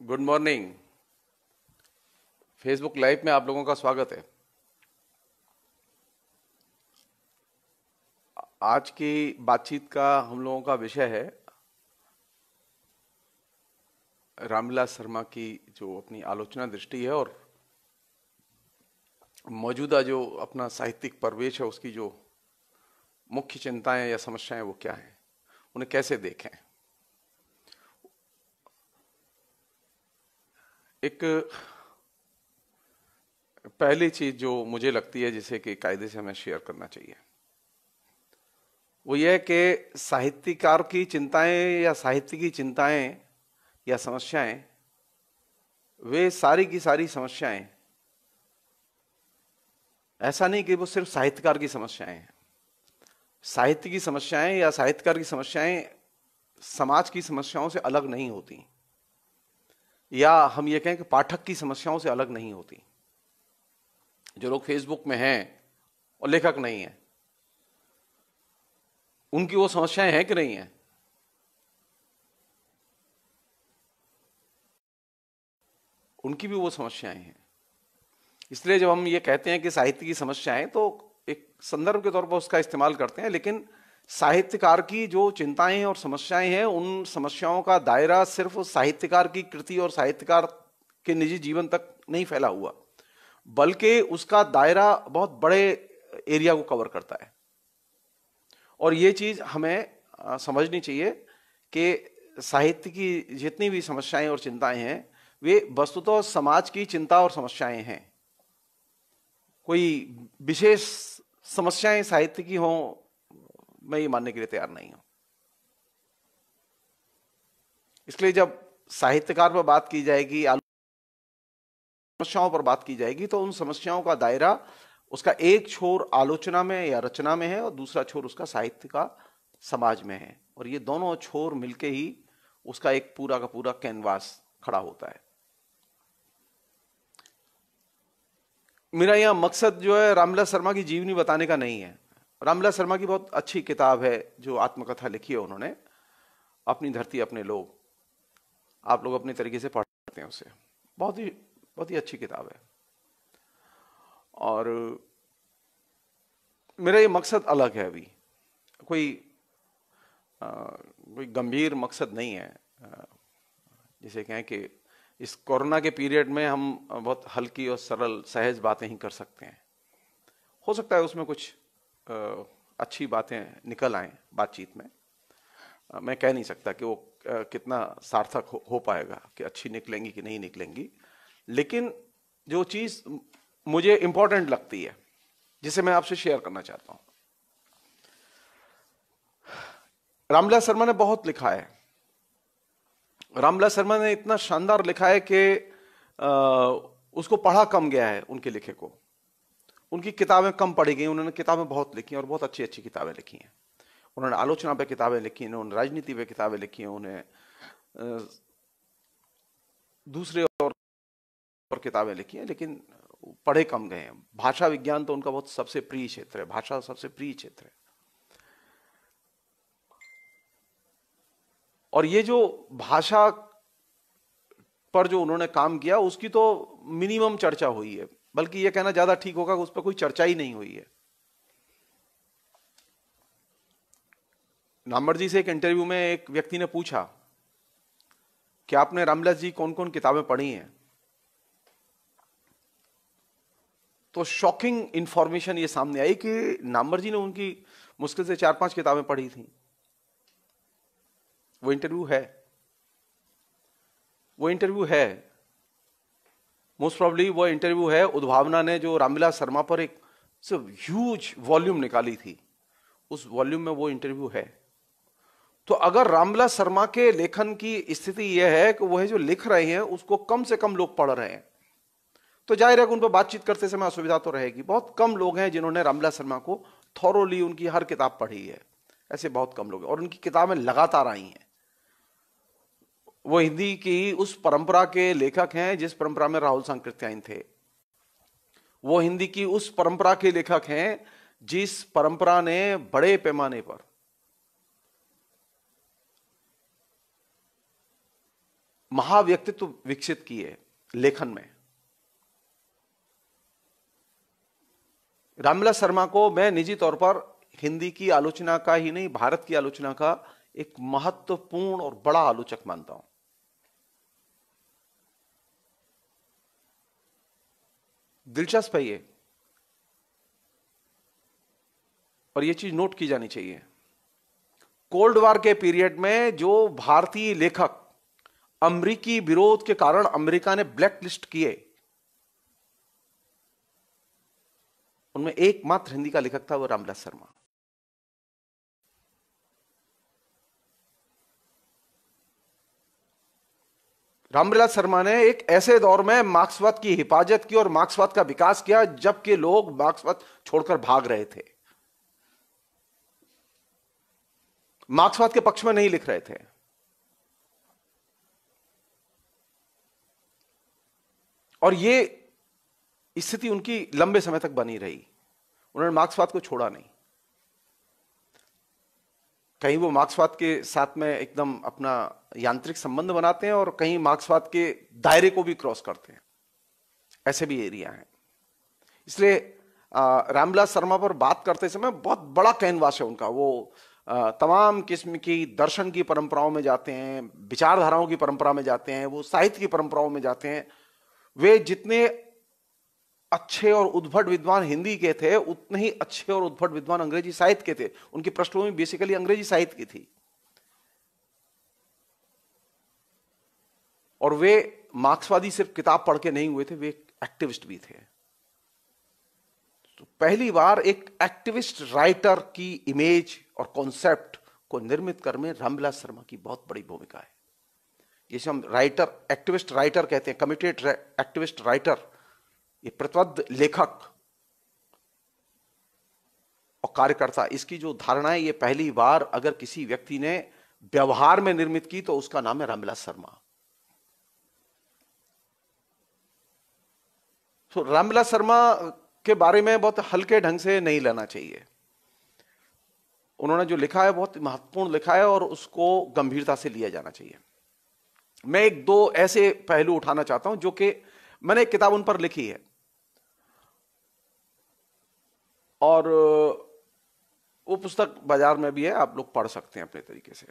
Good morning. Facebook live में आप लोगों का स्वागत है। आज की बातचीत का हम लोगों का विषय है रामविलास शर्मा की जो अपनी आलोचना दृष्टि है और मौजूदा जो अपना साहित्यिक परिवेश है उसकी जो मुख्य चिंताएं या समस्याएं वो क्या हैं, उन्हें कैसे देखें। एक पहली चीज जो मुझे लगती है जिसे कि कायदे से हमें शेयर करना चाहिए वो यह है कि साहित्यकार की चिंताएं या साहित्य की चिंताएं या समस्याएं, वे सारी की सारी समस्याएं ऐसा नहीं कि वो सिर्फ साहित्यकार की समस्याएं हैं। साहित्य की समस्याएं या साहित्यकार की समस्याएं समाज की समस्याओं से अलग नहीं होती, या हम ये कहें कि पाठक की समस्याओं से अलग नहीं होती। जो लोग फेसबुक में हैं और लेखक नहीं हैं, उनकी वो समस्याएं हैं कि नहीं है? उनकी भी वो समस्याएं हैं। इसलिए जब हम ये कहते हैं कि साहित्य की समस्याएं, तो एक संदर्भ के तौर पर उसका इस्तेमाल करते हैं, लेकिन साहित्यकार की जो चिंताएं और समस्याएं हैं, उन समस्याओं का दायरा सिर्फ साहित्यकार की कृति और साहित्यकार के निजी जीवन तक नहीं फैला हुआ, बल्कि उसका दायरा बहुत बड़े एरिया को कवर करता है। और ये चीज हमें समझनी चाहिए कि साहित्य की जितनी भी समस्याएं और चिंताएं हैं, वे वस्तुतः समाज की चिंता और समस्याएं हैं। कोई विशेष समस्याएं साहित्य की हों, मैं ये मानने के लिए तैयार नहीं हूं। इसलिए जब साहित्यकार पर बात की जाएगी, समस्याओं पर बात की जाएगी, तो उन समस्याओं का दायरा उसका एक छोर आलोचना में या रचना में है और दूसरा छोर उसका साहित्य का समाज में है, और ये दोनों छोर मिलके ही उसका एक पूरा का पूरा कैनवास खड़ा होता है। मेरा यहां मकसद जो है रामविलास शर्मा की जीवनी बताने का नहीं है। रामविलास शर्मा की बहुत अच्छी किताब है जो आत्मकथा लिखी है उन्होंने, अपनी धरती अपने लोग। आप लोग अपने तरीके से पढ़ सकते हैं उसे, बहुत ही अच्छी किताब है। और मेरा ये मकसद अलग है। अभी कोई गंभीर मकसद नहीं है। जिसे कहें कि इस कोरोना के पीरियड में हम बहुत हल्की और सरल सहज बातें ही कर सकते हैं। हो सकता है उसमें कुछ अच्छी बातें निकल आए बातचीत में। मैं कह नहीं सकता कि वो कितना सार्थक हो पाएगा, कि अच्छी निकलेंगी कि नहीं निकलेंगी, लेकिन जो चीज मुझे इंपॉर्टेंट लगती है, जिसे मैं आपसे शेयर करना चाहता हूं। रामविलास शर्मा ने बहुत लिखा है। रामविलास शर्मा ने इतना शानदार लिखा है कि उसको पढ़ा कम गया है। उनके लिखे को, उनकी किताबें कम पढ़ी गई। उन्होंने किताबें बहुत लिखी और बहुत अच्छी अच्छी किताबें लिखी हैं। उन्होंने आलोचना पे किताबें लिखी हैं, उन्होंने राजनीति पे किताबें लिखी हैं, उन्हें दूसरे और किताबें लिखी हैं, लेकिन पढ़े कम गए हैं। भाषा विज्ञान तो उनका बहुत सबसे प्रिय क्षेत्र है, भाषा सबसे प्रिय क्षेत्र है। और ये जो भाषा पर जो उन्होंने काम किया, उसकी तो मिनिमम चर्चा हुई है, बल्कि ये कहना ज्यादा ठीक होगा कि उस पर कोई चर्चा ही नहीं हुई है। नामवर जी से एक इंटरव्यू में एक व्यक्ति ने पूछा कि आपने रामविलास जी कौन कौन किताबें पढ़ी हैं, तो शॉकिंग इंफॉर्मेशन ये सामने आई कि नामवर जी ने उनकी मुश्किल से 4-5 किताबें पढ़ी थी। वो इंटरव्यू है मोस्ट प्रॉब्ली वो इंटरव्यू है उद्भावना ने जो रामविलास शर्मा पर एक ह्यूज वॉल्यूम निकाली थी, उस वॉल्यूम में वो इंटरव्यू है। तो अगर रामविलास शर्मा के लेखन की स्थिति यह है कि वह जो लिख रहे हैं उसको कम से कम लोग पढ़ रहे हैं, तो जाहिर है कि उन पर बातचीत करते समय असुविधा तो रहेगी। बहुत कम लोग हैं जिन्होंने रामविलास शर्मा को थॉरोली उनकी हर किताब पढ़ी है, ऐसे बहुत कम लोग हैं। और उनकी किताबें लगातार आई हैं। वो हिंदी की उस परंपरा के लेखक हैं जिस परंपरा में राहुल सांकृत्यायन थे। वो हिंदी की उस परंपरा के लेखक हैं जिस परंपरा ने बड़े पैमाने पर महाव्यक्तित्व विकसित किए लेखन में। रामविलास शर्मा को मैं निजी तौर पर हिंदी की आलोचना का ही नहीं, भारत की आलोचना का एक महत्वपूर्ण और बड़ा आलोचक मानता हूं। दिलचस्प है ये, और ये चीज नोट की जानी चाहिए। कोल्ड वॉर के पीरियड में जो भारतीय लेखक अमेरिकी विरोध के कारण अमेरिका ने ब्लैक लिस्ट किए, उनमें एकमात्र हिंदी का लेखक था, वो रामविलास शर्मा। रामविलास शर्मा ने एक ऐसे दौर में मार्क्सवाद की हिफाजत की और मार्क्सवाद का विकास किया जबकि लोग मार्क्सवाद छोड़कर भाग रहे थे, मार्क्सवाद के पक्ष में नहीं लिख रहे थे। और ये स्थिति उनकी लंबे समय तक बनी रही। उन्होंने मार्क्सवाद को छोड़ा नहीं। कहीं वो मार्क्सवाद के साथ में एकदम अपना यांत्रिक संबंध बनाते हैं और कहीं मार्क्सवाद के दायरे को भी क्रॉस करते हैं, ऐसे भी एरिया हैं। इसलिए रामविलास शर्मा पर बात करते समय बहुत बड़ा कैनवास है उनका। वो तमाम किस्म की दर्शन की परंपराओं में जाते हैं, विचारधाराओं की परंपरा में जाते हैं, वो साहित्य की परंपराओं में जाते हैं। वे जितने अच्छे और उद्भट विद्वान हिंदी के थे, उतने ही अच्छे और उद्भट विद्वान अंग्रेजी साहित्य के थे। उनकी पृष्ठभूमि बेसिकली अंग्रेजी साहित्य की थी, और वे मार्क्सवादी सिर्फ किताब पढ़ के नहीं हुए थे, वे एक्टिविस्ट भी थे। तो पहली बार एक एक्टिविस्ट राइटर की इमेज और कॉन्सेप्ट को निर्मित करने में रामविलास शर्मा की बहुत बड़ी भूमिका है। जिसे हम राइटर, एक्टिविस्ट राइटर कहते हैं, कमिटेड एक्टिविस्ट राइटर, ये प्रतिबद्ध लेखक और कार्यकर्ता, इसकी जो धारणा है, ये पहली बार अगर किसी व्यक्ति ने व्यवहार में निर्मित की तो उसका नाम है रामविलास शर्मा। तो रामविलास शर्मा के बारे में बहुत हल्के ढंग से नहीं लेना चाहिए। उन्होंने जो लिखा है बहुत महत्वपूर्ण लिखा है और उसको गंभीरता से लिया जाना चाहिए। मैं एक दो ऐसे पहलू उठाना चाहता हूं जो कि मैंने एक किताब उन पर लिखी है, और वो पुस्तक बाजार में भी है, आप लोग पढ़ सकते हैं अपने तरीके से।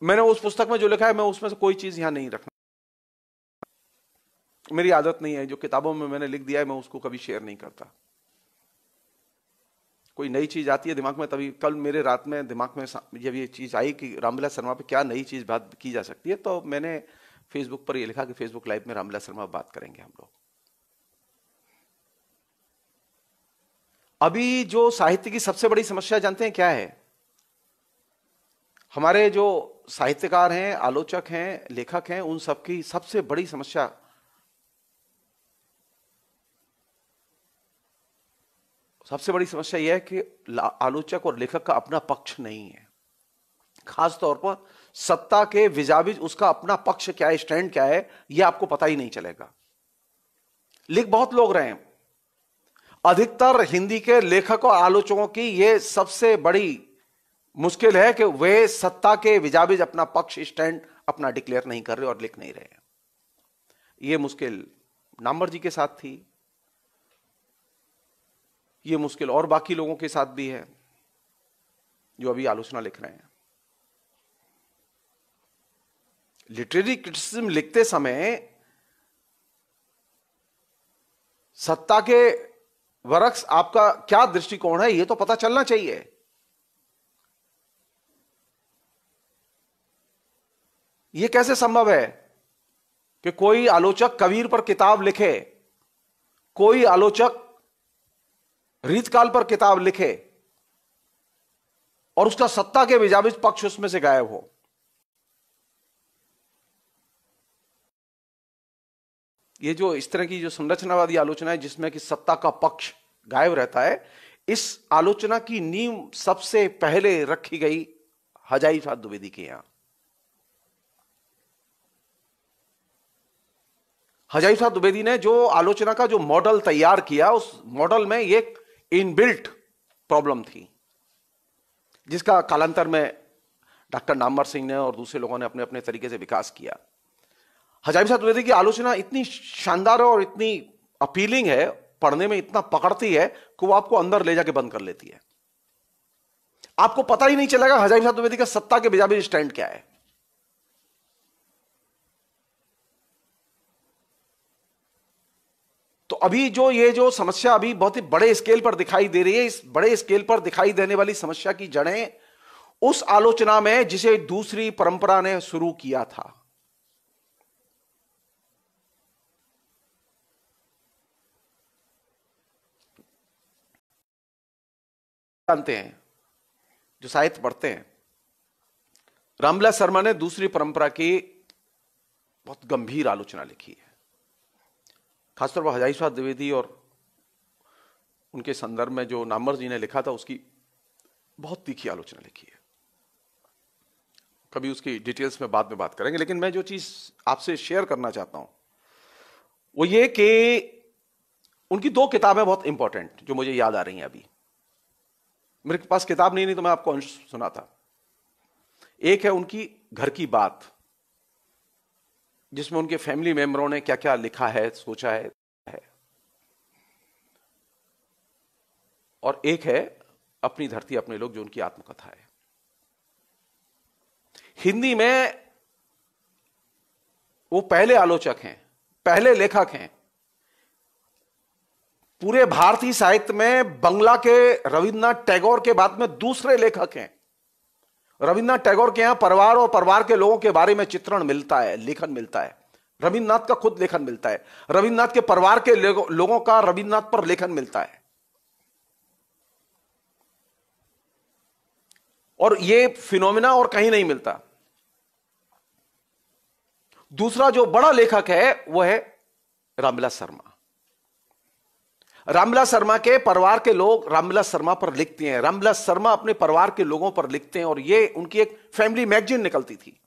मैंने उस पुस्तक में जो लिखा है, मैं उसमें से कोई चीज यहां नहीं रखना, मेरी आदत नहीं है। जो किताबों में मैंने लिख दिया है मैं उसको कभी शेयर नहीं करता। कोई नई चीज आती है दिमाग में, तभी कल मेरे रात में दिमाग में जब ये चीज आई कि रामविलास शर्मा पे क्या नई चीज बात की जा सकती है, तो मैंने फेसबुक पर ये लिखा कि फेसबुक लाइव में रामविलास शर्मा बात करेंगे हम लोग। अभी जो साहित्य की सबसे बड़ी समस्या जानते हैं क्या है? हमारे जो साहित्यकार हैं, आलोचक हैं, लेखक हैं, उन सबकी सबसे बड़ी समस्या यह है कि आलोचक और लेखक का अपना पक्ष नहीं है। खास तौर पर सत्ता के विजाविज उसका अपना पक्ष क्या है, स्टैंड क्या है, यह आपको पता ही नहीं चलेगा। लिख बहुत लोग रहे हैं, अधिकतर हिंदी के लेखक और आलोचकों की यह सबसे बड़ी मुश्किल है कि वे सत्ता के विजाविज अपना पक्ष, स्टैंड अपना डिक्लेयर नहीं कर रहे और लिख नहीं रहे। यह मुश्किल नामवर जी के साथ थी, यह मुश्किल और बाकी लोगों के साथ भी है जो अभी आलोचना लिख रहे हैं। लिटरेरी क्रिटिसिज्म लिखते समय सत्ता के वरक्स आपका क्या दृष्टिकोण है, यह तो पता चलना चाहिए। यह कैसे संभव है कि कोई आलोचक कबीर पर किताब लिखे, कोई आलोचक रीतकाल पर किताब लिखे और उसका सत्ता के विजाविज पक्ष उसमें से गायब हो? ये जो इस तरह की जो संरचनावादी आलोचना है जिसमें कि सत्ता का पक्ष गायब रहता है, इस आलोचना की नींव सबसे पहले रखी गई हजारी प्रसाद द्विवेदी के यहां। हजारी प्रसाद द्विवेदी ने जो आलोचना का जो मॉडल तैयार किया, उस मॉडल में एक इनबिल्ट प्रॉब्लम थी जिसका कालांतर में डॉक्टर नामवर सिंह ने और दूसरे लोगों ने अपने अपने तरीके से विकास किया। हजारी प्रसाद द्विवेदी की आलोचना इतनी शानदार और इतनी अपीलिंग है, पढ़ने में इतना पकड़ती है कि वो आपको अंदर ले जाके बंद कर लेती है। आपको पता ही नहीं चलेगा हजारी प्रसाद द्विवेदी का सत्ता के बिजाबी स्टैंड क्या है। तो अभी ये जो समस्या अभी बहुत ही बड़े स्केल पर दिखाई दे रही है, इस बड़े स्केल पर दिखाई देने वाली समस्या की जड़ें उस आलोचना में जिसे दूसरी परंपरा ने शुरू किया था। जानते हैं, जो साहित्य पढ़ते हैं, रामविलास शर्मा ने दूसरी परंपरा की बहुत गंभीर आलोचना लिखी है। खासतौर पर हजारी प्रसाद द्विवेदी और उनके संदर्भ में जो नामवर जी ने लिखा था उसकी बहुत तीखी आलोचना लिखी है। कभी उसकी डिटेल्स में बाद में बात करेंगे, लेकिन मैं जो चीज आपसे शेयर करना चाहता हूं वो ये कि उनकी दो किताबें बहुत इंपॉर्टेंट जो मुझे याद आ रही हैं। अभी मेरे पास किताब नहीं तो मैं आपको अंश सुनाता। एक है उनकी घर की बात, जिसमें उनके फैमिली मेंबरों ने क्या क्या लिखा है, सोचा है। और एक है अपनी धरती अपने लोग, जो उनकी आत्मकथा है। हिंदी में वो पहले आलोचक हैं, पहले लेखक हैं। पूरे भारतीय साहित्य में बंगला के रविन्द्रनाथ टैगोर के बाद में दूसरे लेखक हैं। रविन्द्रनाथ टैगोर के यहां परिवार और परिवार के लोगों के बारे में चित्रण मिलता है, लेखन मिलता है। रविन्द्रनाथ का खुद लेखन मिलता है, रविन्द्रनाथ के परिवार के लोगों का रविन्द्रनाथ पर लेखन मिलता है। और ये फिनोमिना और कहीं नहीं मिलता। दूसरा जो बड़ा लेखक है वो है रामविलास शर्मा। रामविलास शर्मा के परिवार के लोग रामविलास शर्मा पर लिखते हैं, रामविलास शर्मा अपने परिवार के लोगों पर लिखते हैं। और ये उनकी एक फैमिली मैगजीन निकलती थी।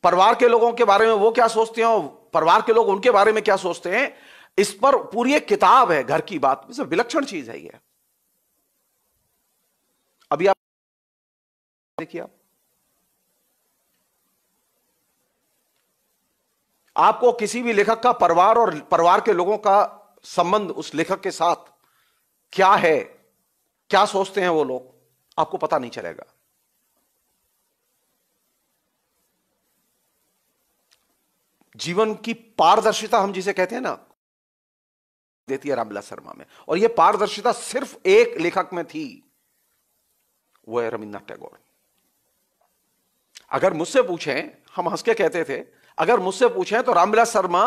परिवार के लोगों के बारे में वो क्या सोचते हैं और परिवार के लोग उनके बारे में क्या सोचते हैं, इस पर पूरी एक किताब है, घर की बात। विलक्षण चीज है ये। अभी आप देखिए, आपको किसी भी लेखक का परिवार और परिवार के लोगों का संबंध उस लेखक के साथ क्या है, क्या सोचते हैं वो लोग, आपको पता नहीं चलेगा। जीवन की पारदर्शिता हम जिसे कहते हैं ना, देती है रामविलास शर्मा में। और यह पारदर्शिता सिर्फ एक लेखक में थी, वो है रविन्द्रनाथ टैगोर। अगर मुझसे पूछें, हम हंस के कहते थे, अगर मुझसे पूछें तो रामविलास शर्मा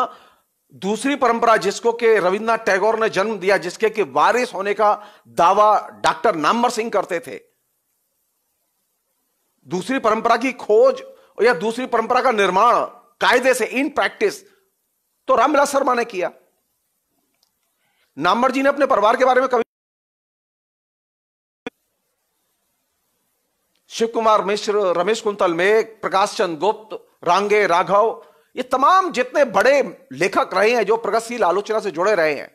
दूसरी परंपरा जिसको के रविन्द्रनाथ टैगोर ने जन्म दिया, जिसके के वारिस होने का दावा डॉक्टर नामवर सिंह करते थे, दूसरी परंपरा की खोज या दूसरी परंपरा का निर्माण कायदे से इन प्रैक्टिस तो रामविलास शर्मा ने किया। नामवर जी ने अपने परिवार के बारे में कभी, शिव कुमार मिश्र, रमेश कुंतल मेघ, प्रकाश चंद्र गुप्त, रांगे राघव, ये तमाम जितने बड़े लेखक रहे हैं जो प्रगतिशील आलोचना से जुड़े रहे हैं,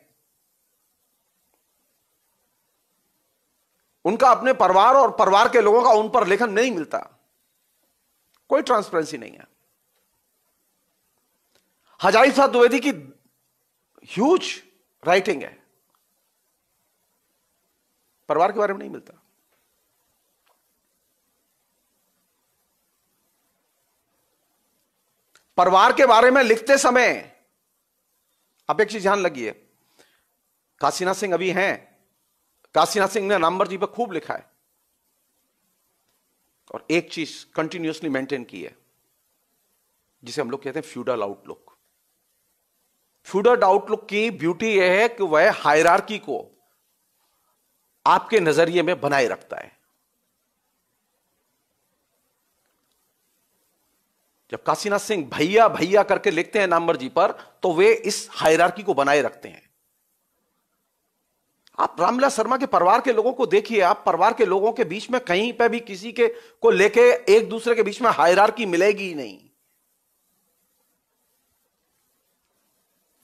उनका अपने परिवार और परिवार के लोगों का उन पर लेखन नहीं मिलता। कोई ट्रांसपेरेंसी नहीं है। हजारी प्रसाद द्विवेदी की ह्यूज राइटिंग है, परिवार के बारे में नहीं मिलता। परिवार के बारे में लिखते समय आप एक चीज ध्यान लगिए, काशीनाथ सिंह अभी हैं, काशीनाथ सिंह ने नामवर जी पर खूब लिखा है और एक चीज कंटिन्यूअसली मेंटेन की है जिसे हम लोग कहते हैं फ्यूडल आउटलुक। फ्यूडल आउटलुक की ब्यूटी यह है कि वह हायरार्की को आपके नजरिए में बनाए रखता है। जब काशीनाथ सिंह भैया भैया करके लिखते हैं नामवर जी पर, तो वे इस हायरार्की को बनाए रखते हैं। आप रामविलास शर्मा के परिवार के लोगों को देखिए, आप परिवार के लोगों के बीच में कहीं पे भी किसी के को लेके एक दूसरे के बीच में हायरार्की मिलेगी ही नहीं।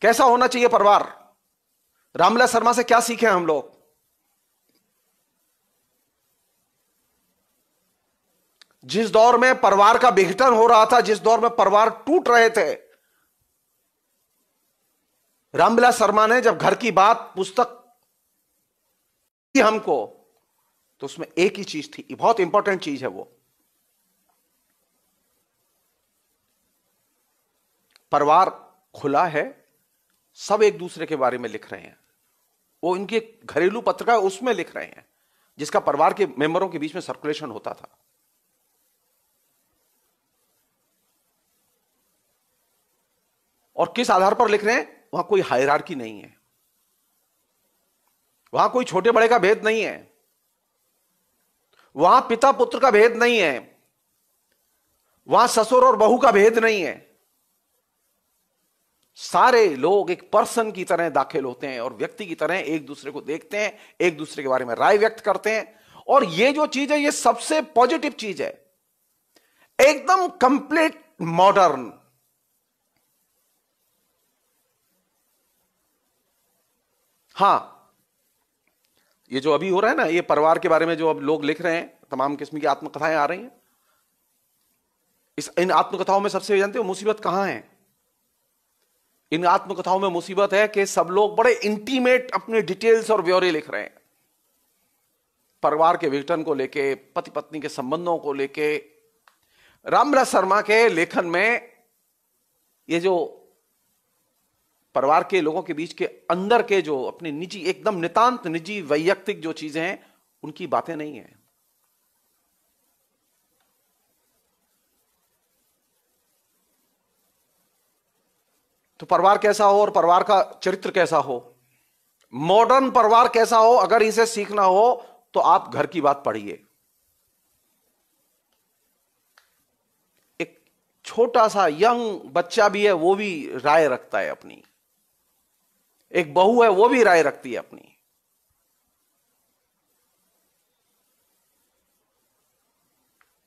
कैसा होना चाहिए परिवार? रामविलास शर्मा से क्या सीखे हम लोग? जिस दौर में परिवार का विघटन हो रहा था, जिस दौर में परिवार टूट रहे थे, रामविलास शर्मा ने जब घर की बात पुस्तक दी हमको, तो उसमें एक ही चीज थी, बहुत इंपॉर्टेंट चीज है वो, परिवार खुला है, सब एक दूसरे के बारे में लिख रहे हैं। वो इनकी घरेलू पत्रिका उसमें लिख रहे हैं, जिसका परिवार के मेंबरों के बीच में सर्कुलेशन होता था। और किस आधार पर लिख रहे हैं? वहां कोई हायरार्की नहीं है, वहां कोई छोटे बड़े का भेद नहीं है, वहां पिता पुत्र का भेद नहीं है, वहां ससुर और बहू का भेद नहीं है। सारे लोग एक पर्सन की तरह दाखिल होते हैं और व्यक्ति की तरह एक दूसरे को देखते हैं, एक दूसरे के बारे में राय व्यक्त करते हैं। और ये जो चीज है, ये सबसे पॉजिटिव चीज है, एकदम कंप्लीट मॉडर्न। हां, ये जो अभी हो रहा है ना, ये परिवार के बारे में जो अब लोग लिख रहे हैं, तमाम किस्म की आत्मकथाएं आ रही हैं। इन आत्मकथाओं में सबसे जानते हो मुसीबत कहां है? इन आत्मकथाओं में मुसीबत है कि सब लोग बड़े इंटीमेट अपने डिटेल्स और ब्यौरे लिख रहे हैं, परिवार के विघटन को लेके, पति पत्नी के संबंधों को लेके। रामविलास शर्मा के लेखन में ये जो परिवार के लोगों के बीच के अंदर के जो अपने निजी, एकदम नितांत निजी वैयक्तिक जो चीजें हैं, उनकी बातें नहीं है। तो परिवार कैसा हो और परिवार का चरित्र कैसा हो, मॉडर्न परिवार कैसा हो, अगर इसे सीखना हो तो आप घर की बात पढ़िए। एक छोटा सा यंग बच्चा भी है, वो भी राय रखता है अपनी, एक बहू है वो भी राय रखती है अपनी।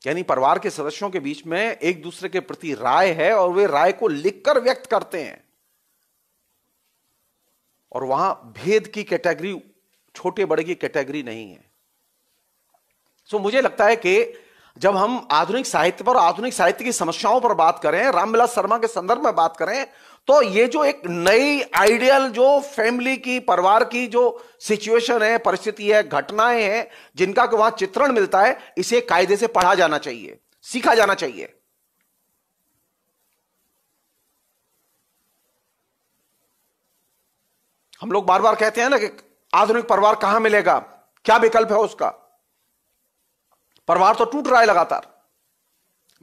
यानी परिवार के सदस्यों के बीच में एक दूसरे के प्रति राय है और वे राय को लिखकर व्यक्त करते हैं। और वहां भेद की कैटेगरी, छोटे बड़े की कैटेगरी नहीं है। सो मुझे लगता है कि जब हम आधुनिक साहित्य पर, आधुनिक साहित्य की समस्याओं पर बात करें, रामविलास शर्मा के संदर्भ में बात करें, तो ये जो एक नई आइडियल जो फैमिली की, परिवार की जो सिचुएशन है, परिस्थिति है, घटनाएं हैं, जिनका वहां चित्रण मिलता है, इसे कायदे से पढ़ा जाना चाहिए, सीखा जाना चाहिए। हम लोग बार बार कहते हैं ना कि आधुनिक परिवार कहां मिलेगा, क्या विकल्प है उसका? परिवार तो टूट रहा है लगातार।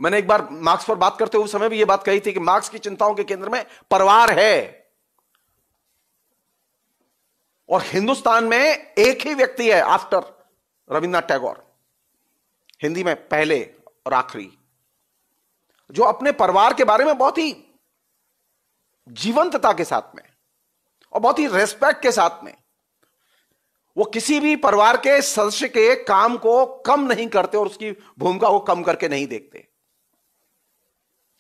मैंने एक बार मार्क्स पर बात करते हुए समय भी यह बात कही थी कि मार्क्स की चिंताओं के केंद्र में परिवार है। और हिंदुस्तान में एक ही व्यक्ति है आफ्टर रविन्द्रनाथ टैगोर, हिंदी में पहले और आखिरी, जो अपने परिवार के बारे में बहुत ही जीवंतता के साथ में और बहुत ही रेस्पेक्ट के साथ में, वो किसी भी परिवार के सदस्य के काम को कम नहीं करते और उसकी भूमिका को कम करके नहीं देखते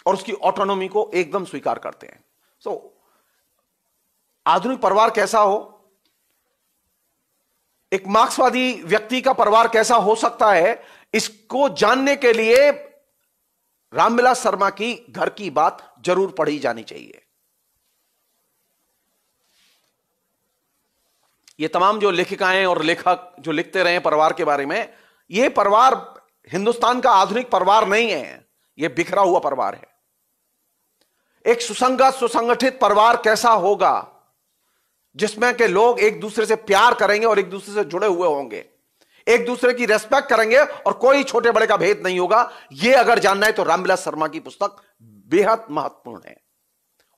और उसकी ऑटोनॉमी को एकदम स्वीकार करते हैं। सो आधुनिक परिवार कैसा हो, एक मार्क्सवादी व्यक्ति का परिवार कैसा हो सकता है, इसको जानने के लिए रामविलास शर्मा की घर की बात जरूर पढ़ी जानी चाहिए। ये तमाम जो लेखिकाएं और लेखक जो लिखते रहे परिवार के बारे में, ये परिवार हिंदुस्तान का आधुनिक परिवार नहीं है, ये बिखरा हुआ परिवार है। एक सुसंगत, सुसंगठित परिवार कैसा होगा, जिसमें के लोग एक दूसरे से प्यार करेंगे और एक दूसरे से जुड़े हुए होंगे, एक दूसरे की रेस्पेक्ट करेंगे और कोई छोटे बड़े का भेद नहीं होगा। यह अगर जानना है तो रामविलास शर्मा की पुस्तक बेहद महत्वपूर्ण है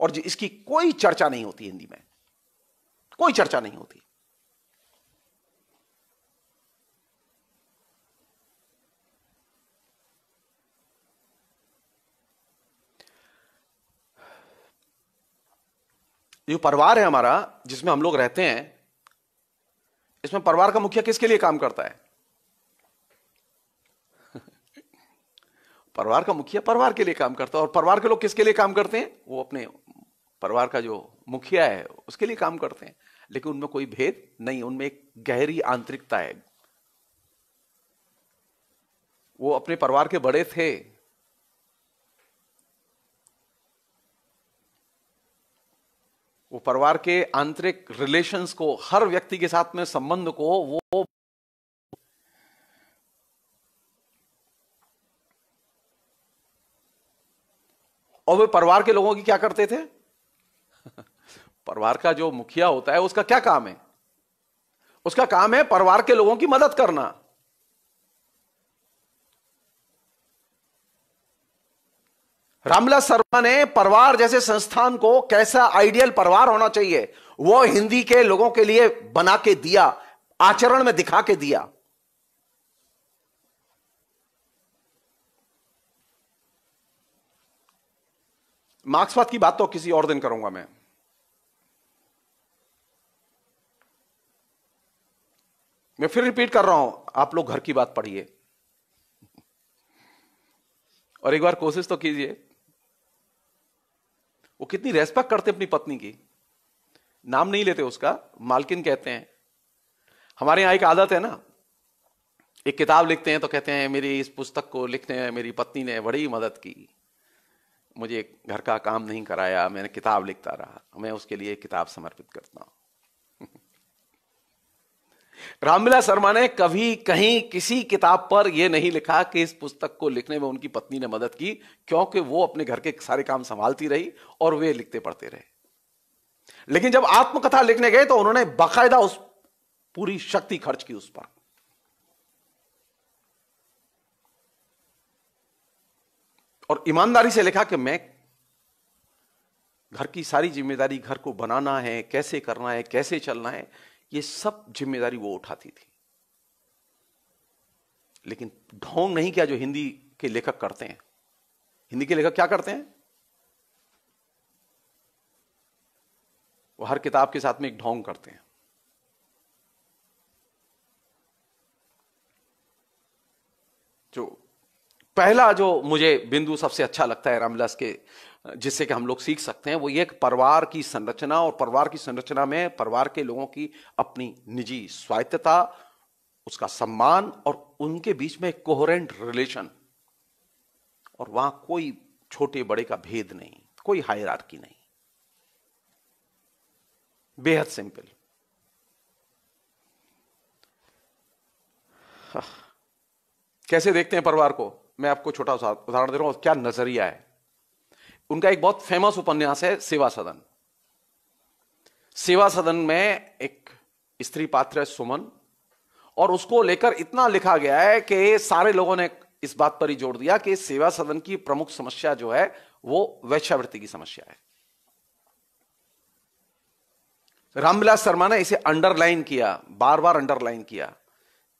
और इसकी कोई चर्चा नहीं होती, हिंदी में कोई चर्चा नहीं होती। जो परिवार है हमारा, जिसमें हम लोग रहते हैं, इसमें परिवार का मुखिया किसके लिए काम करता है? परिवार का मुखिया परिवार के लिए काम करता है। और परिवार के लोग किसके लिए काम करते हैं? वो अपने परिवार का जो मुखिया है उसके लिए काम करते हैं। लेकिन उनमें कोई भेद नहीं, उनमें एक गहरी आंतरिकता है। वो अपने परिवार के बड़े थे। वो परिवार के आंतरिक रिलेशंस को, हर व्यक्ति के साथ में संबंध को वो, और वे परिवार के लोगों की क्या करते थे? परिवार का जो मुखिया होता है उसका क्या काम है? उसका काम है परिवार के लोगों की मदद करना। रामविलास शर्मा ने परिवार जैसे संस्थान को कैसा आइडियल परिवार होना चाहिए वो हिंदी के लोगों के लिए बना के दिया, आचरण में दिखा के दिया। मार्क्सवाद की बात तो किसी और दिन करूंगा मैं फिर रिपीट कर रहा हूं, आप लोग घर की बात पढ़िए और एक बार कोशिश तो कीजिए। वो कितनी रेस्पेक्ट करते अपनी पत्नी की, नाम नहीं लेते उसका, मालकिन कहते हैं। हमारे यहां एक आदत है ना, एक किताब लिखते हैं तो कहते हैं मेरी इस पुस्तक को लिखने में मेरी पत्नी ने बड़ी मदद की, मुझे घर का काम नहीं कराया, मैंने किताब लिखता रहा, मैं उसके लिए किताब समर्पित करता हूं। रामविलास शर्मा ने कभी कहीं किसी किताब पर यह नहीं लिखा कि इस पुस्तक को लिखने में उनकी पत्नी ने मदद की, क्योंकि वो अपने घर के सारे काम संभालती रही और वे लिखते पढ़ते रहे। लेकिन जब आत्मकथा लिखने गए तो उन्होंने बाकायदा उस पूरी शक्ति खर्च की उस पर। और ईमानदारी से लिखा कि मैं घर की सारी जिम्मेदारी, घर को बनाना है, कैसे करना है, कैसे चलना है, ये सब जिम्मेदारी वो उठाती थी। लेकिन ढोंग नहीं किया जो हिंदी के लेखक करते हैं। हिंदी के लेखक क्या करते हैं? वो हर किताब के साथ में एक ढोंग करते हैं। जो पहला जो मुझे बिंदु सबसे अच्छा लगता है रामविलास के, जिससे कि हम लोग सीख सकते हैं, वो ये परिवार की संरचना, और परिवार की संरचना में परिवार के लोगों की अपनी निजी स्वायत्तता, उसका सम्मान और उनके बीच में कोहेरेंट रिलेशन, और वहां कोई छोटे बड़े का भेद नहीं, कोई हायरार्की नहीं, बेहद सिंपल। कैसे देखते हैं परिवार को? मैं आपको छोटा सा उदाहरण दे रहा हूं, क्या नजरिया है उनका। एक बहुत फेमस उपन्यास है सेवा सदन। सेवा सदन में एक स्त्री पात्र है सुमन, और उसको लेकर इतना लिखा गया है कि सारे लोगों ने इस बात पर ही जोड़ दिया कि सेवा सदन की प्रमुख समस्या जो है वो वेश्यावृत्ति की समस्या है। रामविलास शर्मा ने इसे अंडरलाइन किया, बार बार अंडरलाइन किया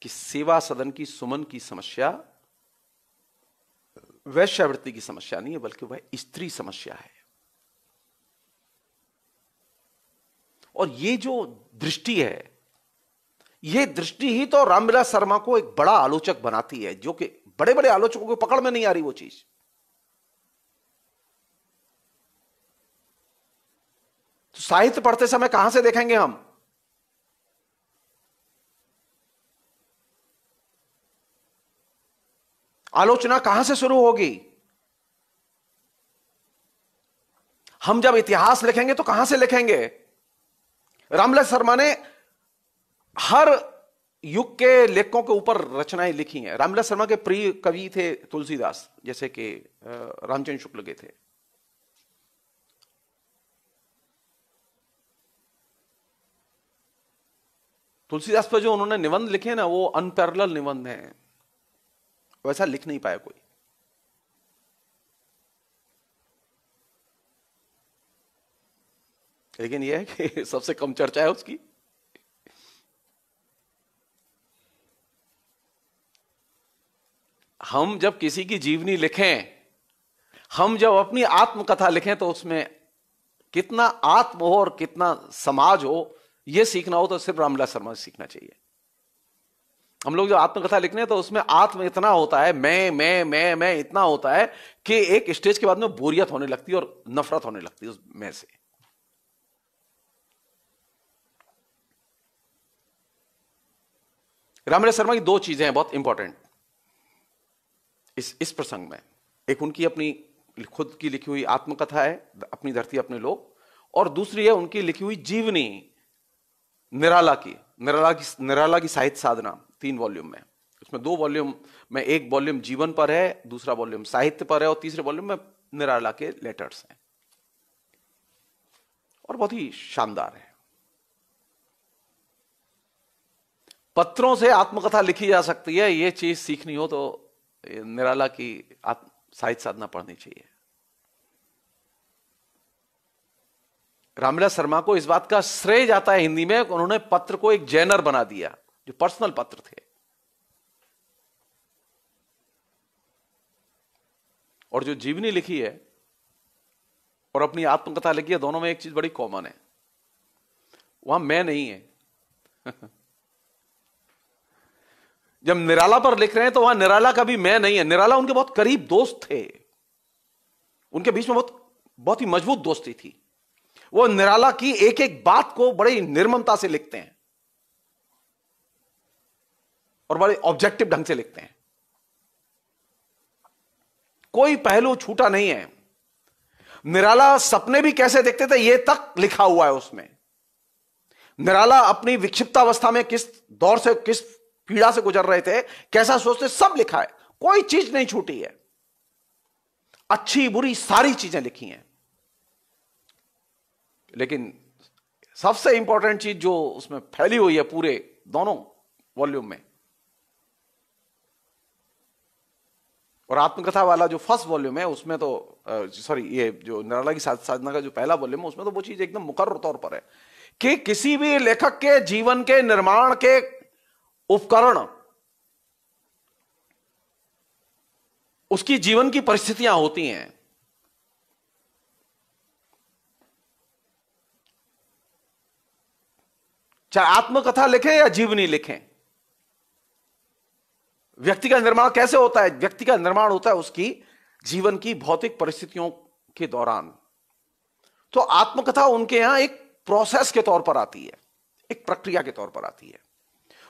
कि सेवा सदन की सुमन की समस्या वेश्यावृत्ति की समस्या नहीं है, बल्कि वह स्त्री समस्या है। और ये जो दृष्टि है, ये दृष्टि ही तो रामविलास शर्मा को एक बड़ा आलोचक बनाती है, जो कि बड़े बड़े आलोचकों को पकड़ में नहीं आ रही वो चीज। तो साहित्य पढ़ते समय कहां से देखेंगे हम? आलोचना कहां से शुरू होगी? हम जब इतिहास लिखेंगे तो कहां से लिखेंगे? रामविलास शर्मा ने हर युग के लेखकों के ऊपर रचनाएं लिखी हैं। रामविलास शर्मा के प्रिय कवि थे तुलसीदास, जैसे कि रामचंद्र शुक्ल के थे। तुलसीदास पर जो उन्होंने निबंध लिखे ना, वो अनपैरेलल निबंध हैं, वैसा लिख नहीं पाया कोई। लेकिन यह है कि सबसे कम चर्चा है उसकी। हम जब किसी की जीवनी लिखें, हम जब अपनी आत्मकथा लिखें, तो उसमें कितना आत्म हो और कितना समाज हो, यह सीखना हो तो सिर्फ रामविलास शर्मा से सीखना चाहिए। हम लोग जो आत्मकथा लिखने हैं तो उसमें आत्म इतना होता है, मैं इतना होता है कि एक स्टेज के बाद में बोरियत होने लगती है और नफरत होने लगती है उस मैं से। रामविलास शर्मा की दो चीजें हैं बहुत इंपॉर्टेंट। इस प्रसंग में एक उनकी अपनी खुद की लिखी हुई आत्मकथा है, अपनी धरती अपने लोग, और दूसरी है उनकी लिखी हुई जीवनी निराला की साहित्य साधना 3 वॉल्यूम में। उसमें 2 वॉल्यूम में, एक वॉल्यूम जीवन पर है, दूसरा वॉल्यूम साहित्य पर है, और तीसरे वॉल्यूम में निराला के लेटर्स हैं, और बहुत ही शानदार है। पत्रों से आत्मकथा लिखी जा सकती है, यह चीज सीखनी हो तो निराला की साहित्य साधना पढ़नी चाहिए। रामविलास शर्मा को इस बात का श्रेय जाता है हिंदी में, उन्होंने पत्र को एक जैनर बना दिया, जो पर्सनल पत्र थे। और जो जीवनी लिखी है और अपनी आत्मकथा लिखी है, दोनों में एक चीज बड़ी कॉमन है, वहां मैं नहीं है। जब निराला पर लिख रहे हैं तो वहां निराला का भी मैं नहीं है। निराला उनके बहुत करीब दोस्त थे, उनके बीच में बहुत ही मजबूत दोस्ती थी। वो निराला की एक एक बात को बड़ी निर्ममता से लिखते हैं और बड़े ऑब्जेक्टिव ढंग से लिखते हैं, कोई पहलू छूटा नहीं है। निराला सपने भी कैसे देखते थे यह तक लिखा हुआ है उसमें। निराला अपनी विक्षिप्तावस्था में किस दौर से, किस पीड़ा से गुजर रहे थे, कैसा सोचते, सब लिखा है, कोई चीज नहीं छूटी है। अच्छी बुरी सारी चीजें लिखी हैं। लेकिन सबसे इंपॉर्टेंट चीज जो उसमें फैली हुई है पूरे दोनों वॉल्यूम में, और आत्मकथा वाला जो फर्स्ट वॉल्यूम है उसमें तो ये जो निराला की साधना का जो पहला वॉल्यूम है उसमें तो वो चीज एकदम मुकर्रर तौर पर है कि किसी भी लेखक के जीवन के निर्माण के उपकरण उसकी जीवन की परिस्थितियां होती हैं। चाहे आत्मकथा लिखें या जीवनी लिखें, व्यक्ति का निर्माण कैसे होता है? व्यक्ति का निर्माण होता है उसकी जीवन की भौतिक परिस्थितियों के दौरान। तो आत्मकथा उनके यहां एक प्रोसेस के तौर पर आती है, एक प्रक्रिया के तौर पर आती है।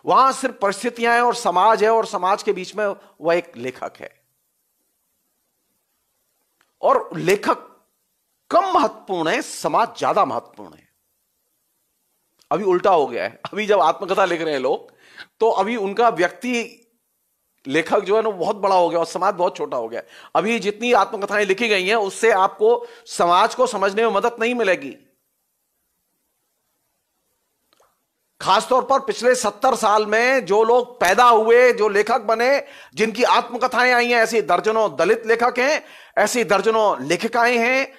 वहां सिर्फ परिस्थितियां हैं और समाज है, और समाज के बीच में वह एक लेखक है। और लेखक कम महत्वपूर्ण है, समाज ज्यादा महत्वपूर्ण है। अभी उल्टा हो गया है। अभी जब आत्मकथा लिख रहे हैं लोग, तो अभी उनका व्यक्ति लेखक जो है ना बहुत बड़ा हो गया और समाज बहुत छोटा हो गया। अभी जितनी आत्मकथाएं लिखी गई हैं उससे आपको समाज को समझने में मदद नहीं मिलेगी। खासतौर पर पिछले 70 साल में जो लोग पैदा हुए, जो लेखक बने, जिनकी आत्मकथाएं आई हैं, ऐसी दर्जनों दलित लेखक हैं, ऐसी दर्जनों लेखिकाएं हैं,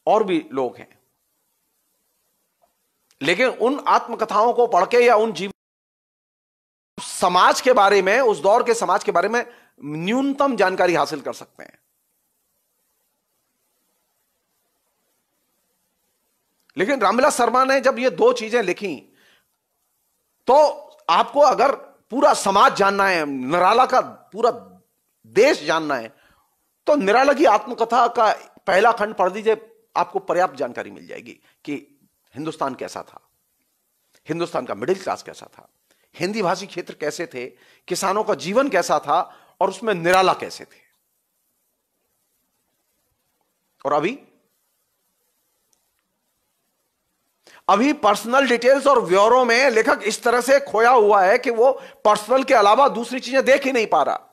और भी लोग हैं। लेकिन उन आत्मकथाओं को पढ़ के या उन जीवन समाज के बारे में, उस दौर के समाज के बारे में न्यूनतम जानकारी हासिल कर सकते हैं। लेकिन रामविलास शर्मा ने जब ये 2 चीजें लिखी, तो आपको अगर पूरा समाज जानना है, निराला का पूरा देश जानना है, तो निराला की आत्मकथा का पहला खंड पढ़ दीजिए, आपको पर्याप्त जानकारी मिल जाएगी कि हिंदुस्तान कैसा था, हिंदुस्तान का मिडिल क्लास कैसा था, हिंदी भाषी क्षेत्र कैसे थे, किसानों का जीवन कैसा था, और उसमें निराला कैसे थे। और अभी पर्सनल डिटेल्स और ब्यौरों में लेखक इस तरह से खोया हुआ है कि वो पर्सनल के अलावा दूसरी चीजें देख ही नहीं पा रहा।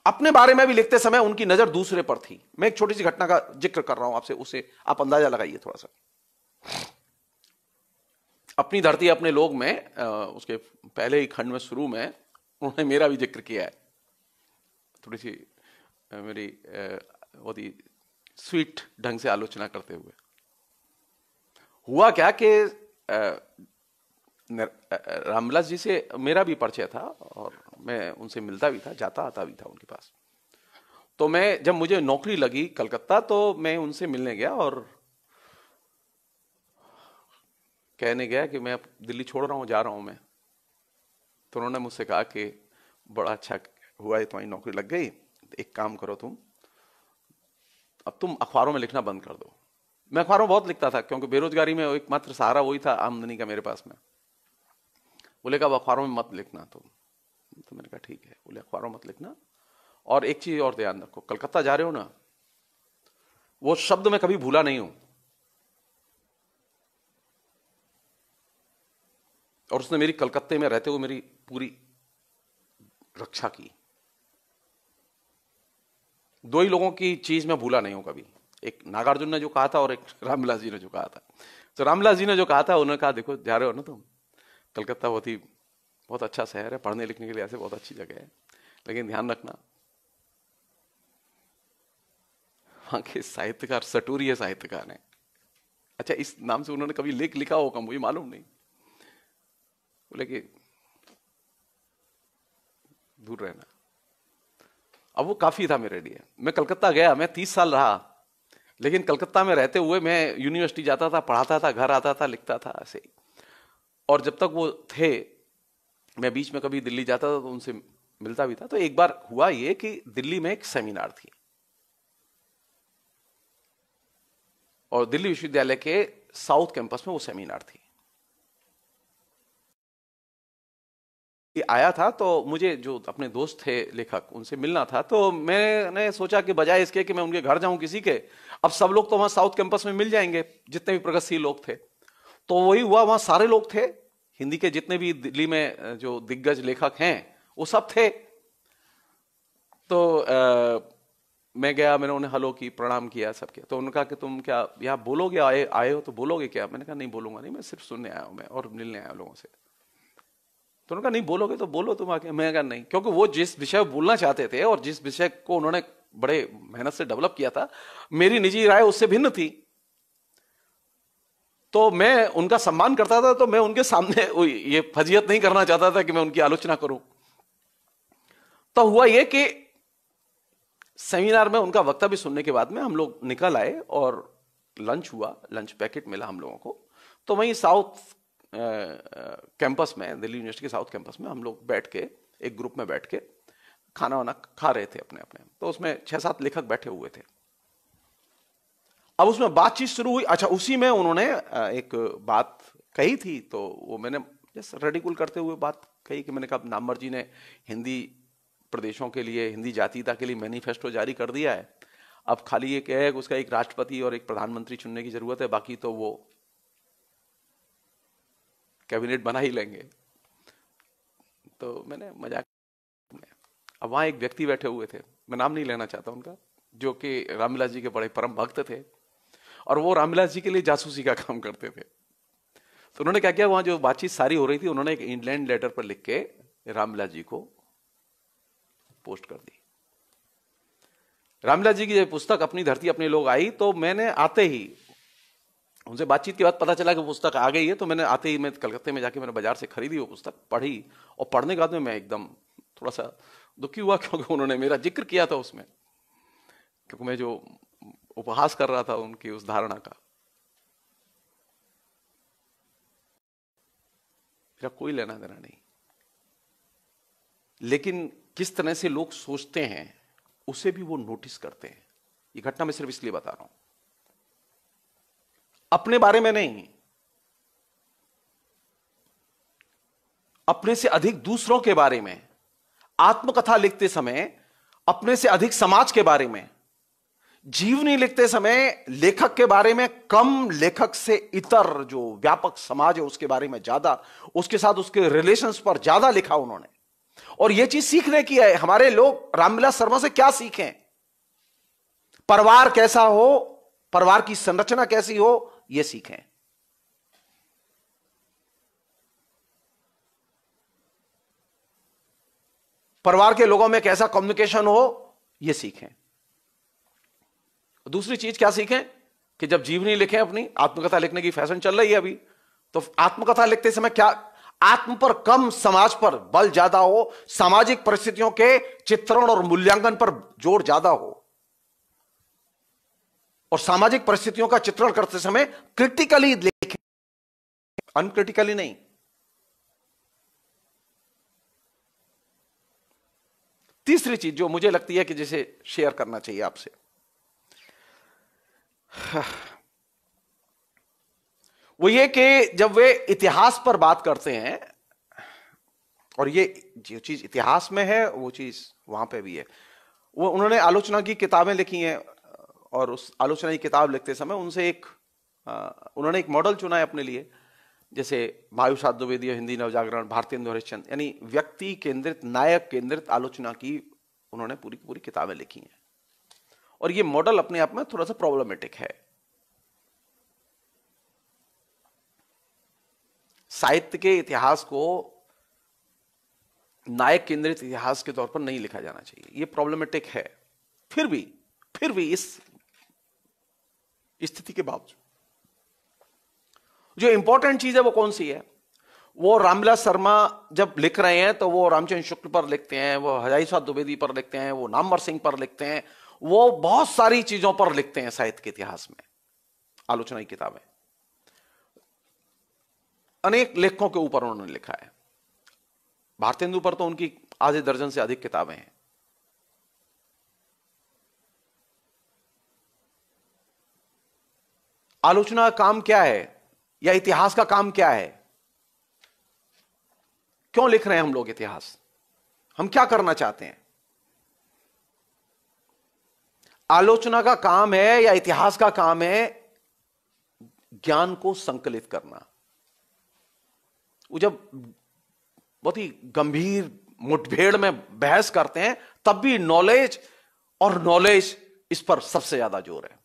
अपने बारे में भी लिखते समय उनकी नजर दूसरे पर थी। मैं एक छोटी सी घटना का जिक्र कर रहा हूं आपसे, उसे आप अंदाजा लगाइए थोड़ा सा। अपनी धरती अपने लोग में उसके पहले ही खंड में शुरू में उन्होंने मेरा भी जिक्र किया है, थोड़ी सी मेरी बहुत ही स्वीट ढंग से आलोचना करते हुए। हुआ क्या कि रामविलास जी से मेरा भी परिचय था और मैं उनसे मिलता भी था, जाता आता भी था उनके पास। तो मैं जब मुझे नौकरी लगी कलकत्ता, तो मैं उनसे मिलने गया और कहने गया कि मैं दिल्ली छोड़ रहा हूं, जा रहा हूं मैं। तो उन्होंने मुझसे कहा कि बड़ा अच्छा हुआ है तुम्हारी नौकरी लग गई, एक काम करो तुम, अब तुम अखबारों में लिखना बंद कर दो। मैं अखबारों में बहुत लिखता था क्योंकि बेरोजगारी में एकमात्र सहारा वही था आमदनी का मेरे पास में। बोले कि अब अखबारों में मत लिखना तुम, तो मैंने कहा ठीक है। बोले अखबारों मत लिखना, और एक चीज और ध्यान रखो, कलकत्ता जा रहे हो ना, वो शब्द मैं कभी भूला नहीं हूं, और उसने मेरी कलकत्ते में रहते हुए मेरी पूरी रक्षा की। दो ही लोगों की चीज मैं भूला नहीं हूं कभी, एक नागार्जुन ने जो कहा था और एक रामविलास जी ने जो कहा था। तो रामविलास जी ने जो कहा था, उन्होंने कहा देखो जा रहे हो ना तुम, कलकत्ता बहुत अच्छा शहर है, पढ़ने लिखने के लिए ऐसे बहुत अच्छी जगह है, लेकिन ध्यान रखना वहां के साहित्यकार सटूरिय साहित्यकार हैं। अच्छा, इस नाम से उन्होंने कभी लेख लिखा होगा मुझे मालूम नहीं, बोले कि दूर रहना। अब वो काफी था मेरे लिए। मैं कलकत्ता गया, मैं 30 साल रहा, लेकिन कलकत्ता में रहते हुए मैं यूनिवर्सिटी जाता था, पढ़ाता था, घर आता था, लिखता था ऐसे ही। और जब तक वो थे, मैं बीच में कभी दिल्ली जाता था तो उनसे मिलता भी था। तो एक बार हुआ ये कि दिल्ली में एक सेमिनार थी, और दिल्ली विश्वविद्यालय के साउथ कैंपस में वो सेमिनार थी। आया था तो मुझे जो अपने दोस्त थे लेखक, उनसे मिलना था। तो मैंने सोचा कि बजाय इसके कि मैं उनके घर जाऊं किसी के, अब सब लोग तो वहां साउथ कैंपस में मिल जाएंगे, जितने भी प्रगतिशील लोग थे। तो वही हुआ, वहां सारे लोग थे, हिंदी के जितने भी दिल्ली में जो दिग्गज लेखक हैं वो सब थे। तो मैं गया, मैंने उन्हें हेलो की, प्रणाम किया, सब किया। तो उन्होंने कहा कि तुम क्या यहाँ बोलोगे, आए हो तो बोलोगे क्या? मैंने कहा नहीं बोलूंगा नहीं, मैं सिर्फ सुनने आया हूं, मैं और मिलने आया हूं लोगों से। तो उन्होंने कहा नहीं बोलोगे तो बोलो तुम आके। मैं कहा नहीं, क्योंकि वो जिस विषय बोलना चाहते थे और जिस विषय को उन्होंने बड़े मेहनत से डेवलप किया था, मेरी निजी राय उससे भिन्न थी। तो मैं उनका सम्मान करता था, तो मैं उनके सामने ये फजीयत नहीं करना चाहता था कि मैं उनकी आलोचना करूं। तो हुआ ये कि सेमिनार में उनका वक्तव्य सुनने के बाद में हम लोग निकल आए और लंच हुआ, लंच पैकेट मिला हम लोगों को। तो वहीं साउथ कैंपस में, दिल्ली यूनिवर्सिटी के साउथ कैंपस में हम लोग बैठ के, एक ग्रुप में बैठ के खाना वाना खा रहे थे अपने अपने। तो उसमें 6-7 लेखक बैठे हुए थे। अब उसमें बातचीत शुरू हुई। अच्छा, उसी में उन्होंने एक बात कही थी, तो वो मैंने जैसे रेडिकुल करते हुए बात कही कि मैंने कहा नामवर जी ने हिंदी प्रदेशों के लिए, हिंदी जातीयता के लिए मैनिफेस्टो जारी कर दिया है, अब खाली ये है उसका एक राष्ट्रपति और एक प्रधानमंत्री चुनने की जरूरत है, बाकी तो वो कैबिनेट बना ही लेंगे। तो मैंने मजाक में, अब वहां एक व्यक्ति बैठे हुए थे, मैं नाम नहीं लेना चाहता उनका, जो कि रामविलास जी के बड़े परम भक्त थे, और वो रामविलास जी के लिए जासूसी का काम करते थे। तो उन्होंने क्या किया, वहां जो बातचीत सारी हो रही थी, उन्होंने एक इंग्लैंड लेटर पर लिख के रामविलास जी को पोस्ट कर दी। रामविलास जी की जब पुस्तक अपनी धरती अपने लोग आई, तो मैंने आते ही उनसे बातचीत के बाद पता चला कि पुस्तक आ गई है। तो मैंने आते ही, मैं कलकत्ते में जाके मैंने बाजार से खरीदी वो पुस्तक, पढ़ी, और पढ़ने के बाद में मैं एकदम थोड़ा सा दुखी हुआ, क्योंकि उन्होंने मेरा जिक्र किया था उसमें, क्योंकि मैं जो उपहास कर रहा था उनकी उस धारणा का। मेरा कोई लेना देना नहीं, लेकिन किस तरह से लोग सोचते हैं उसे भी वो नोटिस करते हैं। ये घटना मैं सिर्फ इसलिए बता रहा हूं, अपने बारे में नहीं, अपने से अधिक दूसरों के बारे में। आत्मकथा लिखते समय अपने से अधिक समाज के बारे में, जीवनी लिखते समय लेखक के बारे में कम, लेखक से इतर जो व्यापक समाज है उसके बारे में ज्यादा, उसके साथ उसके रिलेशंस पर ज्यादा लिखा उन्होंने। और यह चीज सीखने की है। हमारे लोग रामविलास शर्मा से क्या सीखें? परिवार कैसा हो, परिवार की संरचना कैसी हो, यह सीखें। परिवार के लोगों में कैसा कम्युनिकेशन हो, यह सीखें। दूसरी चीज क्या सीखें कि जब जीवनी लिखें, अपनी आत्मकथा लिखने की फैशन चल रही है अभी, तो आत्मकथा लिखते समय क्या आत्म पर कम, समाज पर बल ज्यादा हो, सामाजिक परिस्थितियों के चित्रण और मूल्यांकन पर जोर ज्यादा हो, और सामाजिक परिस्थितियों का चित्रण करते समय क्रिटिकली लिखें, अनक्रिटिकली नहीं। तीसरी चीज जो मुझे लगती है कि जिसे शेयर करना चाहिए आपसे, वो ये कि जब वे इतिहास पर बात करते हैं और ये जो चीज इतिहास में है वो चीज वहां पे भी है। वो उन्होंने आलोचना की किताबें लिखी हैं, और उस आलोचना की किताब लिखते समय उनसे उन्होंने एक मॉडल चुना है अपने लिए, जैसे महायुषाद द्विवेदी, हिंदी नवजागरण, भारतेंदु हरिश्चंद्र, यानी व्यक्ति केंद्रित, नायक केंद्रित आलोचना की उन्होंने पूरी पूरी किताबें लिखी हैं। और ये मॉडल अपने आप में थोड़ा सा प्रॉब्लमेटिक है। साहित्य के इतिहास को नायक केंद्रित इतिहास के तौर पर नहीं लिखा जाना चाहिए, ये प्रॉब्लमेटिक है। फिर भी इस स्थिति के बावजूद जो इंपॉर्टेंट चीज है वो कौन सी है? वो रामविलास शर्मा जब लिख रहे हैं तो वो रामचंद्र शुक्ल पर लिखते हैं, वो हजारीसाद द्विवेदी पर लिखते हैं, वो नामवर सिंह पर लिखते हैं, वो बहुत सारी चीजों पर लिखते हैं साहित्य के इतिहास में आलोचना की किताबें। अनेक लेखकों के ऊपर उन्होंने लिखा है। भारतेंदु पर तो उनकी आधे दर्जन से अधिक किताबें हैं। आलोचना का काम क्या है, या इतिहास का काम क्या है? क्यों लिख रहे हैं हम लोग इतिहास? हम क्या करना चाहते हैं? आलोचना का काम है या इतिहास का काम है ज्ञान को संकलित करना। वो जब बहुत ही गंभीर मुठभेड़ में बहस करते हैं तब भी नॉलेज इस पर सबसे ज्यादा जोर है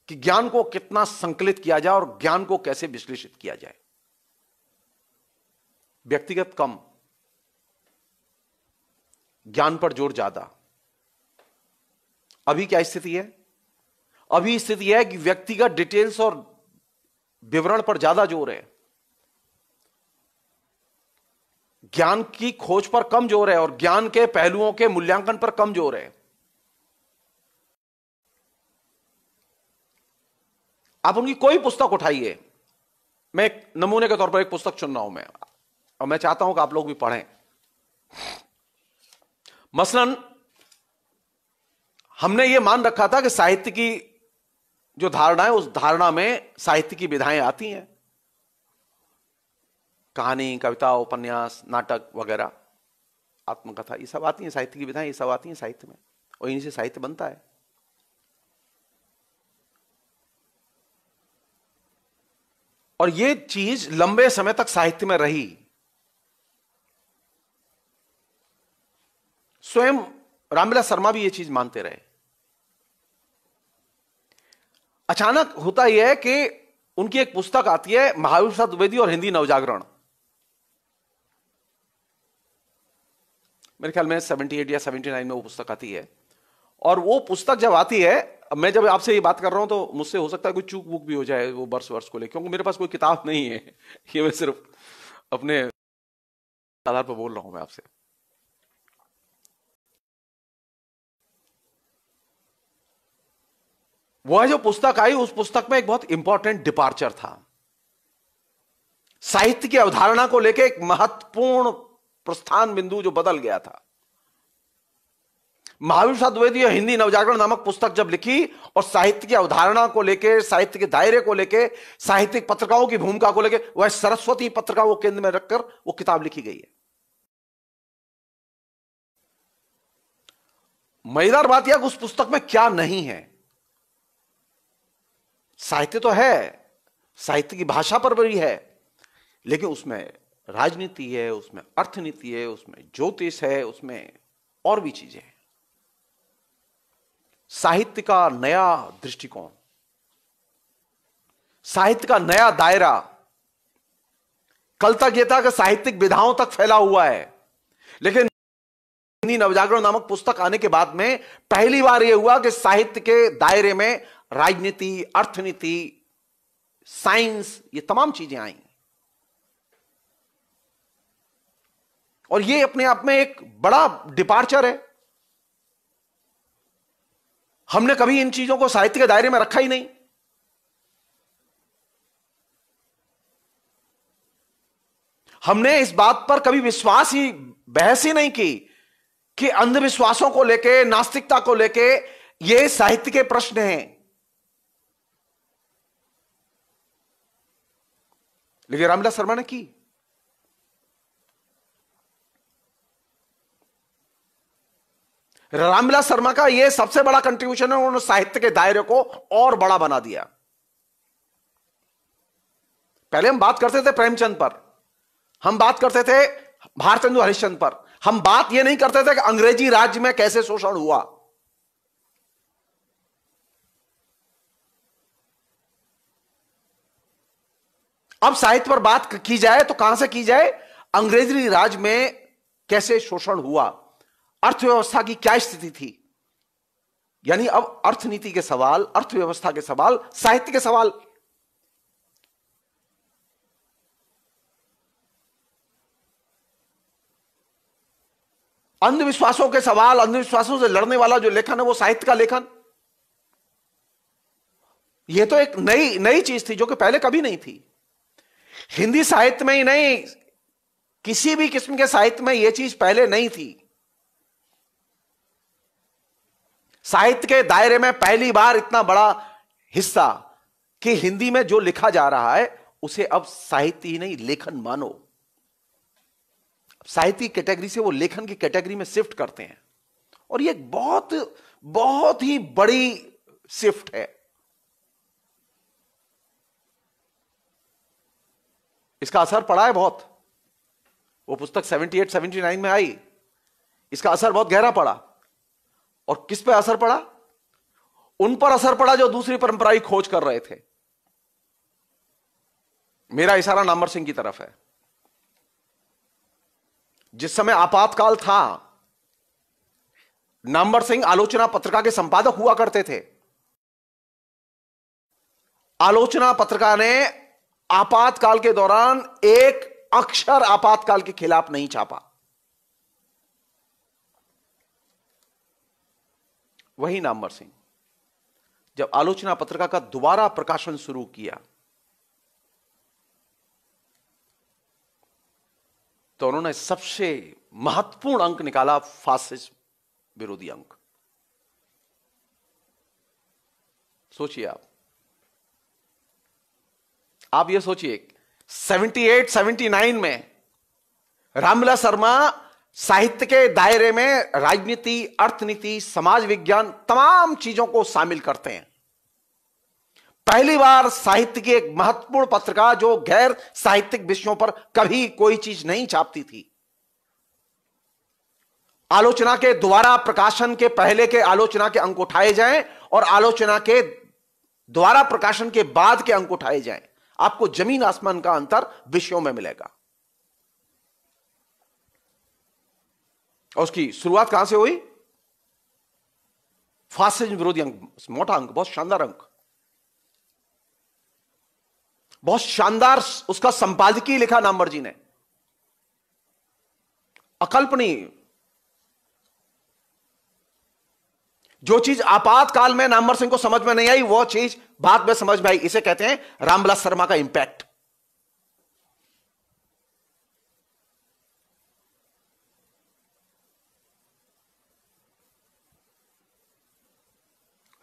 कि ज्ञान को कितना संकलित किया जाए और ज्ञान को कैसे विश्लेषित किया जाए। व्यक्तिगत कम, ज्ञान पर जोर ज्यादा। अभी क्या स्थिति है? अभी स्थिति है कि व्यक्तिगत डिटेल्स और विवरण पर ज्यादा जोर है, ज्ञान की खोज पर कम जोर है, और ज्ञान के पहलुओं के मूल्यांकन पर कम जोर है। आप उनकी कोई पुस्तक उठाइए, मैं एक नमूने के तौर पर एक पुस्तक चुन रहा हूं मैं, और मैं चाहता हूं कि आप लोग भी पढ़ें। मसलन हमने ये मान रखा था कि साहित्य की जो धारणा है उस धारणा में साहित्य की विधाएं आती हैं, कहानी, कविता, उपन्यास, नाटक वगैरह, आत्मकथा, ये सब आती हैं, साहित्य की विधाएं ये सब आती हैं साहित्य में, और इन्हीं से साहित्य बनता है। और ये चीज लंबे समय तक साहित्य में रही। स्वयं रामविलास शर्मा भी ये चीज मानते रहे। अचानक होता यह है कि उनकी एक पुस्तक आती है, महायुषाद द्विवेदी और हिंदी नवजागरण। मेरे ख्याल में 78 या 79 में वो पुस्तक आती है। और वो पुस्तक जब आती है, अब मैं जब आपसे ये बात कर रहा हूं तो मुझसे हो सकता है कोई चूक वूक भी हो जाए वो वर्ष को लेकर, क्योंकि मेरे पास कोई किताब नहीं है। ये मैं सिर्फ अपने आधार पर बोल रहा हूं मैं आपसे। वह जो पुस्तक आई, उस पुस्तक में एक बहुत इंपॉर्टेंट डिपार्चर था। साहित्य की अवधारणा को लेकर एक महत्वपूर्ण प्रस्थान बिंदु जो बदल गया था। महायुषाद द्विवेदी और हिंदी नवजागरण नामक पुस्तक जब लिखी, और साहित्य की अवधारणा को लेकर, साहित्य के दायरे को लेकर, साहित्यिक पत्रिकाओं की भूमिका को लेकर, वह सरस्वती पत्रिका को केंद्र में रखकर वो किताब लिखी गई है। मजेदार बात यह कि उस पुस्तक में क्या नहीं है। साहित्य तो है, साहित्य की भाषा पर भी है, लेकिन उसमें राजनीति है, उसमें अर्थनीति है, उसमें ज्योतिष है, उसमें और भी चीजें हैं। साहित्य का नया दृष्टिकोण, साहित्य का नया दायरा कल तक यह था कि साहित्यिक विधाओं तक फैला हुआ है, लेकिन हिंदी नवजागरण नामक पुस्तक आने के बाद में पहली बार यह हुआ कि साहित्य के दायरे में राजनीति, अर्थनीति, साइंस, ये तमाम चीजें आई। और ये अपने आप में एक बड़ा डिपार्चर है। हमने कभी इन चीजों को साहित्य के दायरे में रखा ही नहीं। हमने इस बात पर कभी बहस ही नहीं की कि अंधविश्वासों को लेके, नास्तिकता को लेके ये साहित्य के प्रश्न हैं। लेकिन रामविलास शर्मा ने की। रामविलास शर्मा का यह सबसे बड़ा कंट्रीब्यूशन है, उन्होंने साहित्य के दायरे को और बड़ा बना दिया। पहले हम बात करते थे प्रेमचंद पर, हम बात करते थे भारतेंदु हरिश्चंद्र पर, हम बात यह नहीं करते थे कि अंग्रेजी राज्य में कैसे शोषण हुआ। अब साहित्य पर बात की जाए तो कहां से की जाए? अंग्रेजी राज में कैसे शोषण हुआ, अर्थव्यवस्था की क्या स्थिति थी। यानी अब अर्थनीति के सवाल, अर्थव्यवस्था के सवाल, साहित्य के सवाल। अंधविश्वासों के सवाल, अंधविश्वासों से लड़ने वाला जो लेखन है वो साहित्य का लेखन। यह तो एक नई चीज थी जो कि पहले कभी नहीं थी। हिंदी साहित्य में ही नहीं, किसी भी किस्म के साहित्य में यह चीज पहले नहीं थी। साहित्य के दायरे में पहली बार इतना बड़ा हिस्सा कि हिंदी में जो लिखा जा रहा है उसे अब साहित्य ही नहीं लेखन मानो। साहित्य कैटेगरी से वो लेखन की कैटेगरी में शिफ्ट करते हैं, और ये बहुत बहुत ही बड़ी शिफ्ट है। इसका असर पड़ा है बहुत। वो पुस्तक 78 79 में आई, इसका असर बहुत गहरा पड़ा। और किस पे असर पड़ा? उन पर असर पड़ा जो दूसरी परंपरा की खोज कर रहे थे। मेरा इशारा नामवर सिंह की तरफ है। जिस समय आपातकाल था, नामवर सिंह आलोचना पत्रिका के संपादक हुआ करते थे। आलोचना पत्रिका ने आपातकाल के दौरान एक अक्षर आपातकाल के खिलाफ नहीं छापा। वही नामवर सिंह जब आलोचना पत्रिका का दोबारा प्रकाशन शुरू किया तो उन्होंने सबसे महत्वपूर्ण अंक निकाला, फासिज्म विरोधी अंक। सोचिए आप ये सोचिए 78 79 में रामविलास शर्मा साहित्य के दायरे में राजनीति, अर्थनीति, समाज विज्ञान, तमाम चीजों को शामिल करते हैं। पहली बार साहित्य की एक महत्वपूर्ण पत्रिका जो गैर साहित्यिक विषयों पर कभी कोई चीज नहीं छापती थी, आलोचना के दोबारा प्रकाशन के पहले के आलोचना के अंक उठाए जाएं और आलोचना के दोबारा प्रकाशन के बाद के अंक उठाए जाएं। आपको जमीन आसमान का अंतर विषयों में मिलेगा। और उसकी शुरुआत कहां से हुई? फासिज्म विरोधी अंक, मोटा अंक, बहुत शानदार अंक, बहुत शानदार। उसका संपादकीय लिखा नामवर जी ने, अकल्पनीय। जो चीज आपातकाल में नामवर सिंह को समझ में नहीं आई वो चीज बाद में समझ में आई। इसे कहते हैं रामविलास शर्मा का इंपैक्ट।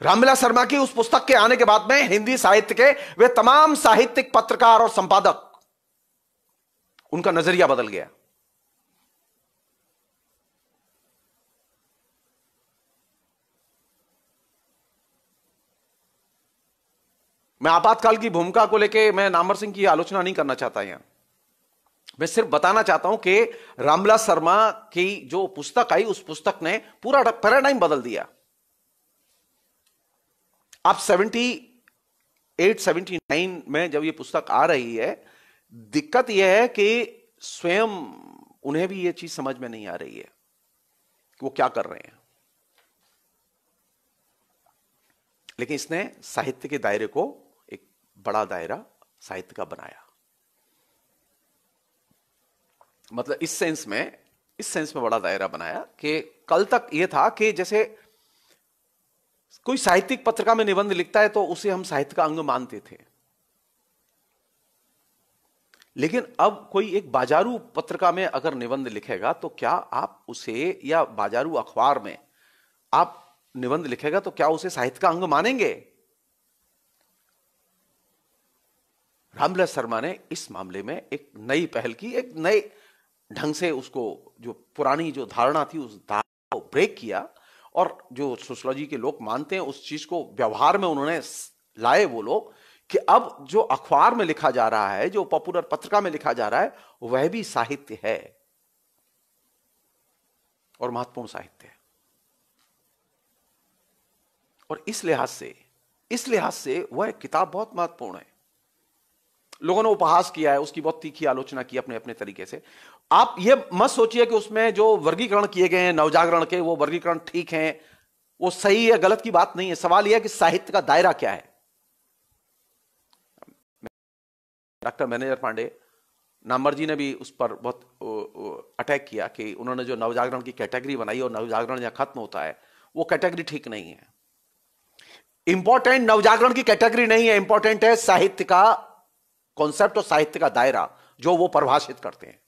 रामविलास शर्मा की उस पुस्तक के आने के बाद में हिंदी साहित्य के वे तमाम साहित्यिक पत्रकार और संपादक, उनका नजरिया बदल गया। मैं आपातकाल की भूमिका को लेकर मैं नामवर सिंह की आलोचना नहीं करना चाहता यहां। मैं सिर्फ बताना चाहता हूं कि रामविलास शर्मा की जो पुस्तक आई, उस पुस्तक ने पूरा पैराडाइम बदल दिया। अब 78 79 में जब ये पुस्तक आ रही है, दिक्कत यह है कि स्वयं उन्हें भी ये चीज समझ में नहीं आ रही है कि वो क्या कर रहे हैं। लेकिन इसने साहित्य के दायरे को एक बड़ा दायरा साहित्य का बनाया। मतलब इस सेंस में बड़ा दायरा बनाया कि कल तक यह था कि जैसे कोई साहित्यिक पत्रिका में निबंध लिखता है तो उसे हम साहित्य का अंग मानते थे, लेकिन अब कोई एक बाजारू पत्रिका में अगर निबंध लिखेगा तो क्या आप उसे, या बाजारू अखबार में आप निबंध लिखेगा तो क्या उसे साहित्य का अंग मानेंगे? रामविलास शर्मा ने इस मामले में एक नई पहल की, एक नए ढंग से उसको, जो पुरानी जो धारणा थी उस धारणा को ब्रेक किया और जो सोशियोलॉजी के लोग मानते हैं उस चीज को व्यवहार में उन्होंने लाए वो लोग कि अब जो अखबार में लिखा जा रहा है, जो पॉपुलर पत्रिका में लिखा जा रहा है, वह भी साहित्य है और महत्वपूर्ण साहित्य है। और इस लिहाज से वह किताब बहुत महत्वपूर्ण है। लोगों ने उपहास किया है, उसकी बहुत तीखी आलोचना की अपने अपने तरीके से। आप ये मत सोचिए कि उसमें जो वर्गीकरण किए गए हैं नवजागरण के, वो वर्गीकरण ठीक हैं, वो सही है, गलत की बात नहीं है। सवाल यह है कि साहित्य का दायरा क्या है। डॉक्टर मैनेजर पांडे नामवर जी ने भी उस पर बहुत अटैक किया कि उन्होंने जो नवजागरण की कैटेगरी बनाई और नवजागरण जहां खत्म होता है, वो कैटेगरी ठीक नहीं है। इंपॉर्टेंट नवजागरण की कैटेगरी नहीं है, इंपॉर्टेंट है साहित्य का कॉन्सेप्ट और साहित्य का दायरा जो वो परिभाषित करते हैं।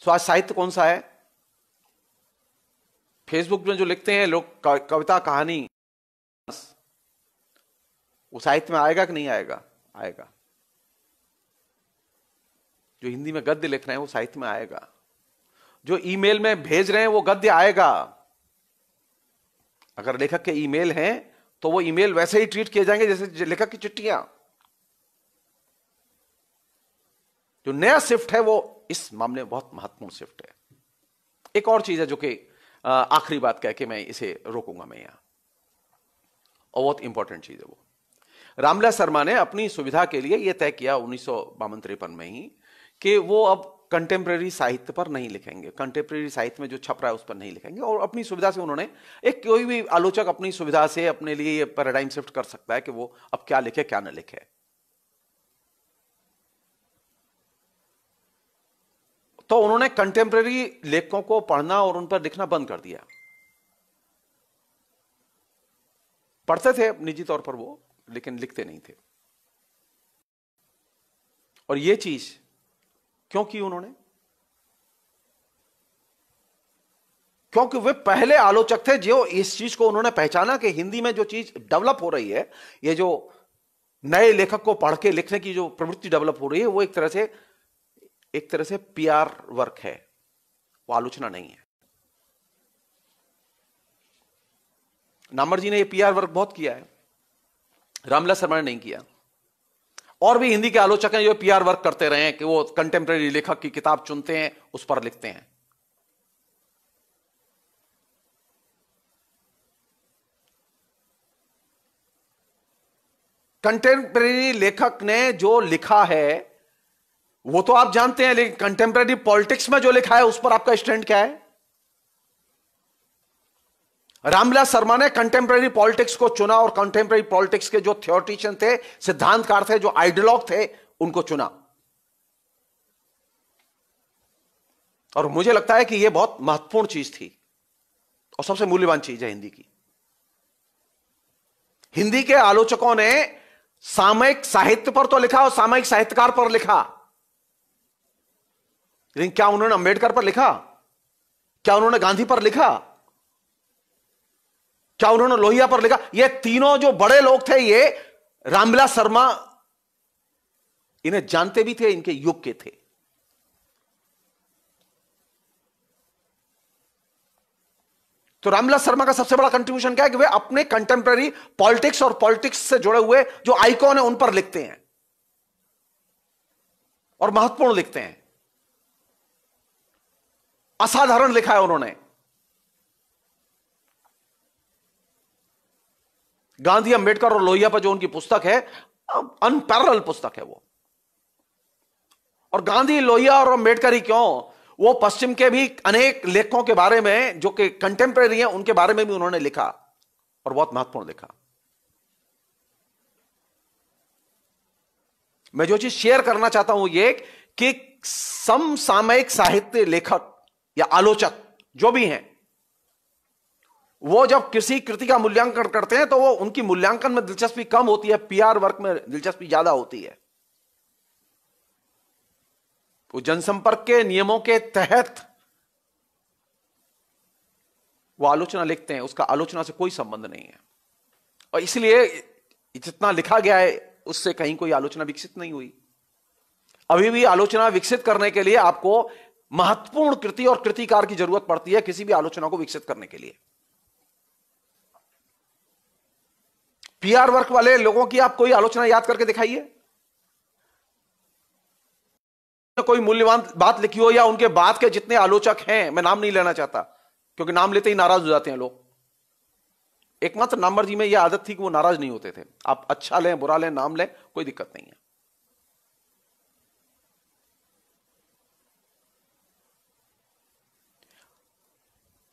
तो आज साहित्य कौन सा है? फेसबुक में जो लिखते हैं लोग कविता कहानी, वो साहित्य में आएगा कि नहीं आएगा? आएगा। जो हिंदी में गद्य लिख रहे हैं वो साहित्य में आएगा। जो ईमेल में भेज रहे हैं वो गद्य आएगा। अगर लेखक के ईमेल हैं तो वो ईमेल वैसे ही ट्रीट किए जाएंगे जैसे लेखक की चिट्ठियां। जो नया शिफ्ट है वो इस मामले में बहुत महत्वपूर्ण शिफ्ट है। एक और चीज है जो कि आखिरी बात कह के मैं इसे रोकूंगा मैं यहां, और बहुत इंपॉर्टेंट चीज है वो। रामविलास शर्मा ने अपनी सुविधा के लिए यह तय किया 1952-53 में ही कि वो अब कंटेम्प्रेरी साहित्य पर नहीं लिखेंगे, कंटेम्प्रेरी साहित्य में जो छप रहा है उस पर नहीं लिखेंगे। और अपनी सुविधा से उन्होंने, एक कोई भी आलोचक अपनी सुविधा से अपने लिए पैराडाइम शिफ्ट कर सकता है कि वो अब क्या लिखे क्या न लिखे। तो उन्होंने कंटेम्प्रेरी लेखकों को पढ़ना और उन पर लिखना बंद कर दिया। पढ़ते थे निजी तौर पर वो, लेकिन लिखते नहीं थे। और ये चीज क्यों की उन्होंने? क्योंकि वे पहले आलोचक थे जो इस चीज को उन्होंने पहचाना कि हिंदी में जो चीज डेवलप हो रही है, ये जो नए लेखक को पढ़ के लिखने की जो प्रवृत्ति डेवलप हो रही है, वो एक तरह से पीआर वर्क है, वो आलोचना नहीं है। नामवर जी ने ये पीआर वर्क बहुत किया है, रामविलास शर्मा ने नहीं किया। और भी हिंदी के आलोचक हैं जो पीआर वर्क करते रहे हैं कि वो कंटेम्प्रेरी लेखक की किताब चुनते हैं, उस पर लिखते हैं। कंटेम्प्रेरी लेखक ने जो लिखा है वो तो आप जानते हैं, लेकिन कंटेम्प्रेरी पॉलिटिक्स में जो लिखा है उस पर आपका स्टैंड क्या है? रामविलास शर्मा ने कंटेम्प्रेरी पॉलिटिक्स को चुना और कंटेम्प्रेरी पॉलिटिक्स के जो थियोरिटिशियन थे, सिद्धांतकार थे, जो आइडियोलॉग थे, उनको चुना। और मुझे लगता है कि यह बहुत महत्वपूर्ण चीज थी और सबसे मूल्यवान चीज है हिंदी की। हिंदी के आलोचकों ने सामयिक साहित्य पर तो लिखा और सामयिक साहित्यकार पर लिखा, लेकिन क्या उन्होंने अंबेडकर पर लिखा? क्या उन्होंने गांधी पर लिखा? क्या उन्होंने लोहिया पर लिखा? ये तीनों जो बड़े लोग थे, ये रामविलास शर्मा इन्हें जानते भी थे, इनके युग के थे। तो रामविलास शर्मा का सबसे बड़ा कंट्रीब्यूशन क्या है कि वे अपने कंटेम्प्रेरी पॉलिटिक्स और पॉलिटिक्स से जुड़े हुए जो आइकॉन है उन पर लिखते हैं और महत्वपूर्ण लिखते हैं। असाधारण लिखा है उन्होंने। गांधी, अंबेडकर और लोहिया पर जो उनकी पुस्तक है, अनपैरेलल पुस्तक है वो। और गांधी, लोहिया और अंबेडकर ही क्यों, वो पश्चिम के भी अनेक लेखकों के बारे में जो कि कंटेम्प्रेरी हैं, उनके बारे में भी उन्होंने लिखा और बहुत महत्वपूर्ण लिखा। मैं जो चीज शेयर करना चाहता हूं ये कि समसामयिक साहित्य लेखक या आलोचक जो भी हैं, वो जब किसी कृति का मूल्यांकन करते हैं तो वो उनकी मूल्यांकन में दिलचस्पी कम होती है, पीआर वर्क में दिलचस्पी ज्यादा होती है। वो जनसंपर्क के नियमों के तहत वो आलोचना लिखते हैं, उसका आलोचना से कोई संबंध नहीं है। और इसलिए जितना लिखा गया है उससे कहीं कोई आलोचना विकसित नहीं हुई। अभी भी आलोचना विकसित करने के लिए आपको महत्वपूर्ण कृति और कृतिकार की जरूरत पड़ती है किसी भी आलोचना को विकसित करने के लिए। पीआर वर्क वाले लोगों की आप कोई आलोचना याद करके दिखाइए, कोई मूल्यवान बात लिखी हो, या उनके बाद के जितने आलोचक हैं, मैं नाम नहीं लेना चाहता क्योंकि नाम लेते ही नाराज हो जाते हैं लोग। एकमात्र नामवर जी में यह आदत थी कि वो नाराज नहीं होते थे। आप अच्छा लें बुरा लें नाम लें, कोई दिक्कत नहीं है।